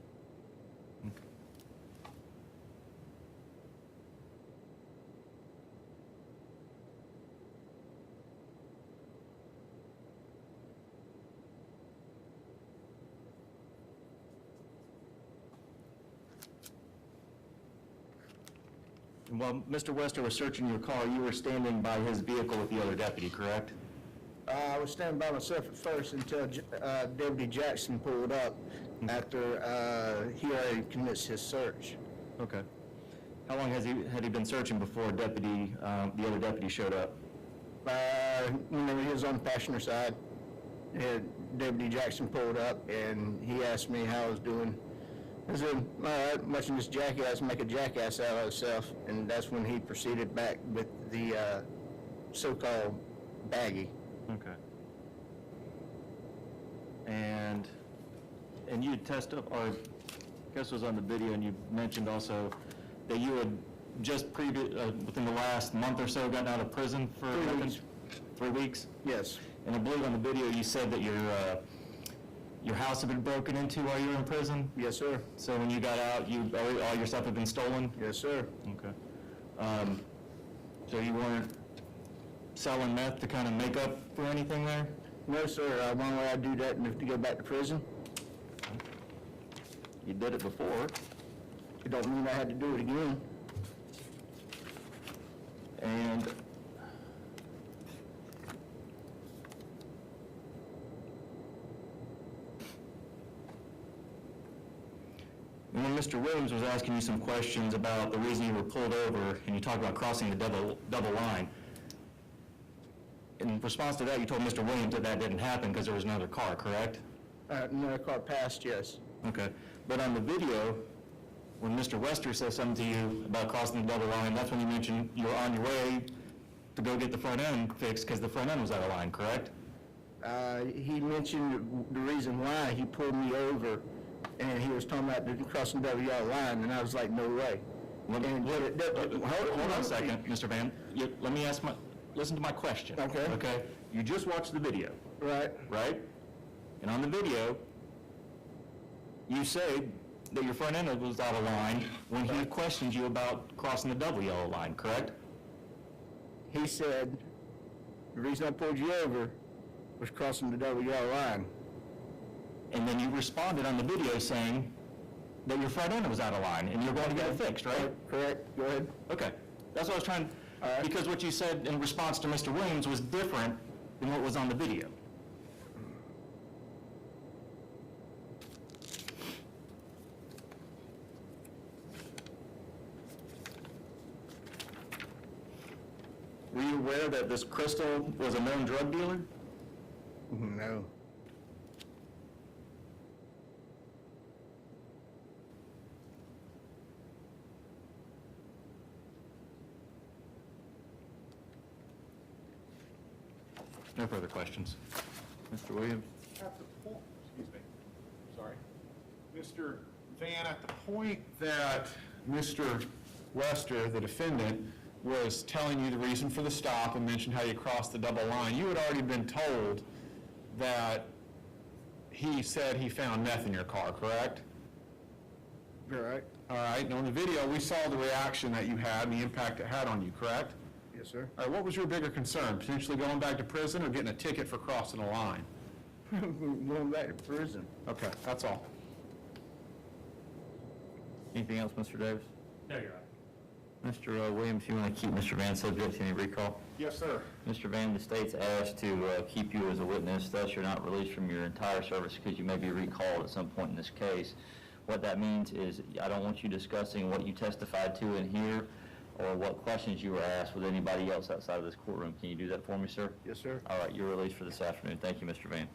While Mr. Wester was searching your car, you were standing by his vehicle with the other deputy, correct?
I was standing by myself at first until Deputy Jackson pulled up after he already commenced his search.
Okay. How long had he been searching before the other deputy showed up?
Whenever he was on the passenger side, Deputy Jackson pulled up and he asked me how I was doing. I said, all right, watching this jackass make a jackass out of himself, and that's when he proceeded back with the so-called baggie.
Okay. And you had tested, or I guess it was on the video, and you mentioned also that you had just within the last month or so gotten out of prison for
3 weeks.
3 weeks?
Yes.
And I believe on the video you said that your house had been broken into while you were in prison?
Yes, sir.
So when you got out, all your stuff had been stolen?
Yes, sir.
Okay. So you weren't selling meth to kind of make up for anything there?
No, sir. One way I do that is to go back to prison.
You did it before.
It don't mean I had to do it again.
And when Mr. Williams was asking you some questions about the reason you were pulled over, and you talked about crossing the double line, in response to that, you told Mr. Williams that didn't happen because there was another car, correct?
Another car passed, yes.
Okay. But on the video, when Mr. Wester says something to you about crossing the double line, that's when you mentioned you were on your way to go get the front end fixed because the front end was out of line, correct?
He mentioned the reason why he pulled me over, and he was talking about crossing the double yellow line, and I was like, no way.
Hold on a second, Mr. Van. Let me listen to my question.
Okay.
Okay? You just watched the video,
Right.
right? And on the video, you say that your front end was out of line when he questioned you about crossing the double yellow line, correct?
he said, the reason I pulled you over was crossing the double yellow line.
And then you responded on the video saying that your front end was out of line, and you're going to get it fixed, right?
Correct, go ahead.
Okay, that's what I was trying,
right.
because what you said in response to Mr. Williams was different than what was on the video. Were you aware that this Crystal was a known drug dealer?
No.
No further questions. Mr. Williams?
At the point, excuse me, sorry. Mr. Van, at the point that Mr. Wester, the defendant, was telling you the reason for the stop and mentioned how you crossed the double line, you had already been told that he said he found meth in your car, correct?
Correct.
All right, now in the video, we saw the reaction that you had and the impact it had on you, correct?
Yes, sir.
All right, what was your bigger concern, potentially going back to prison or getting a ticket for crossing a line?
Going back to prison.
Okay, that's all.
Anything else, Mr. Davis?
No, Your Honor.
Mr. Williams, you want to keep Mr. Van subject to any recall?
Yes, sir.
Mr. Van, the state's asked to keep you as a witness, thus you're not released from your entire service because you may be recalled at some point in this case. What that means is I don't want you discussing what you testified to in here or what questions you were asked with anybody else outside of this courtroom. Can you do that for me, sir?
Yes, sir.
All right, you're released for this afternoon. Thank you, Mr. Van.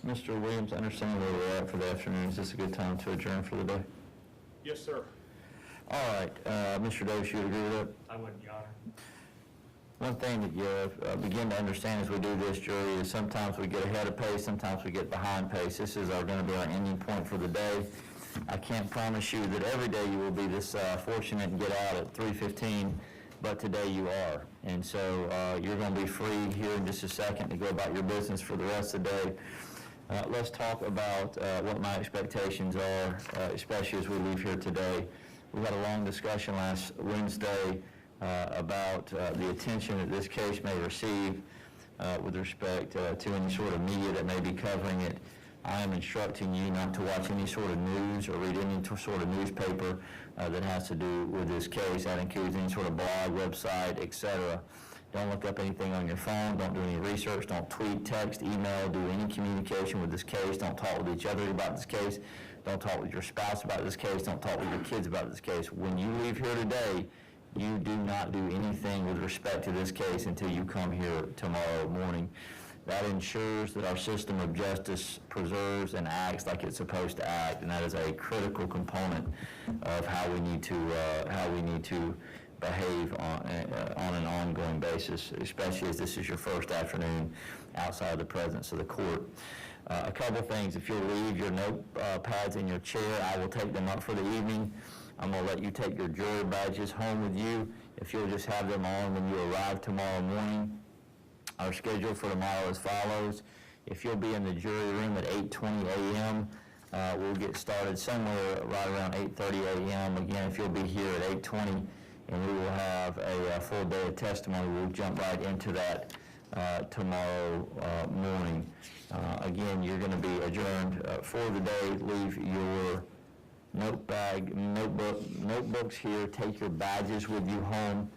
Mr. Williams, I understand where we're at for the afternoon. Is this a good time to adjourn for the day?
Yes, sir.
All right, Mr. Davis, you agree with that?
I would, Your Honor.
One thing that you begin to understand as we do this, jury, is sometimes we get ahead of pace, sometimes we get behind pace. This is going to be our ending point for the day. I can't promise you that every day you will be this fortunate and get out at 3:15, but today you are. And so you're going to be free here in just a second to go about your business for the rest of the day. Let's talk about what my expectations are, especially as we leave here today. We had a long discussion last Wednesday about the attention that this case may receive with respect to any sort of media that may be covering it. I am instructing you not to watch any sort of news or read any sort of newspaper that has to do with this case. That includes any sort of blog, website, etc. Don't look up anything on your phone. Don't do any research. Don't tweet, text, email, do any communication with this case. Don't talk with each other about this case. Don't talk with your spouse about this case. Don't talk with your kids about this case. When you leave here today, you do not do anything with respect to this case until you come here tomorrow morning. That ensures that our system of justice preserves and acts like it's supposed to act, and that is a critical component of how we need to behave on an ongoing basis, especially as this is your first afternoon outside of the presence of the court. A couple things. If you'll leave your notepads in your chair, I will take them up for the evening. I'm going to let you take your jury badges home with you. If you'll just have them on when you arrive tomorrow morning. Our schedule for tomorrow is as follows. If you'll be in the jury room at 8:20 a.m., we'll get started somewhere right around 8:30 a.m. Again, if you'll be here at 8:20, and we will have a full day of testimony, we'll jump right into that tomorrow morning. Again, you're going to be adjourned for the day. Leave your notebooks here. Take your badges with you home.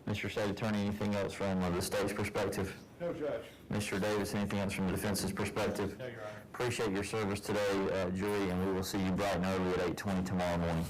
Mr. State Attorney, anything else from the state's perspective?
No, Judge.
Mr. Davis, anything else from the defense's perspective?
No, Your Honor.
Appreciate your service today, jury, and we will see you bright and early at 8:20 tomorrow morning.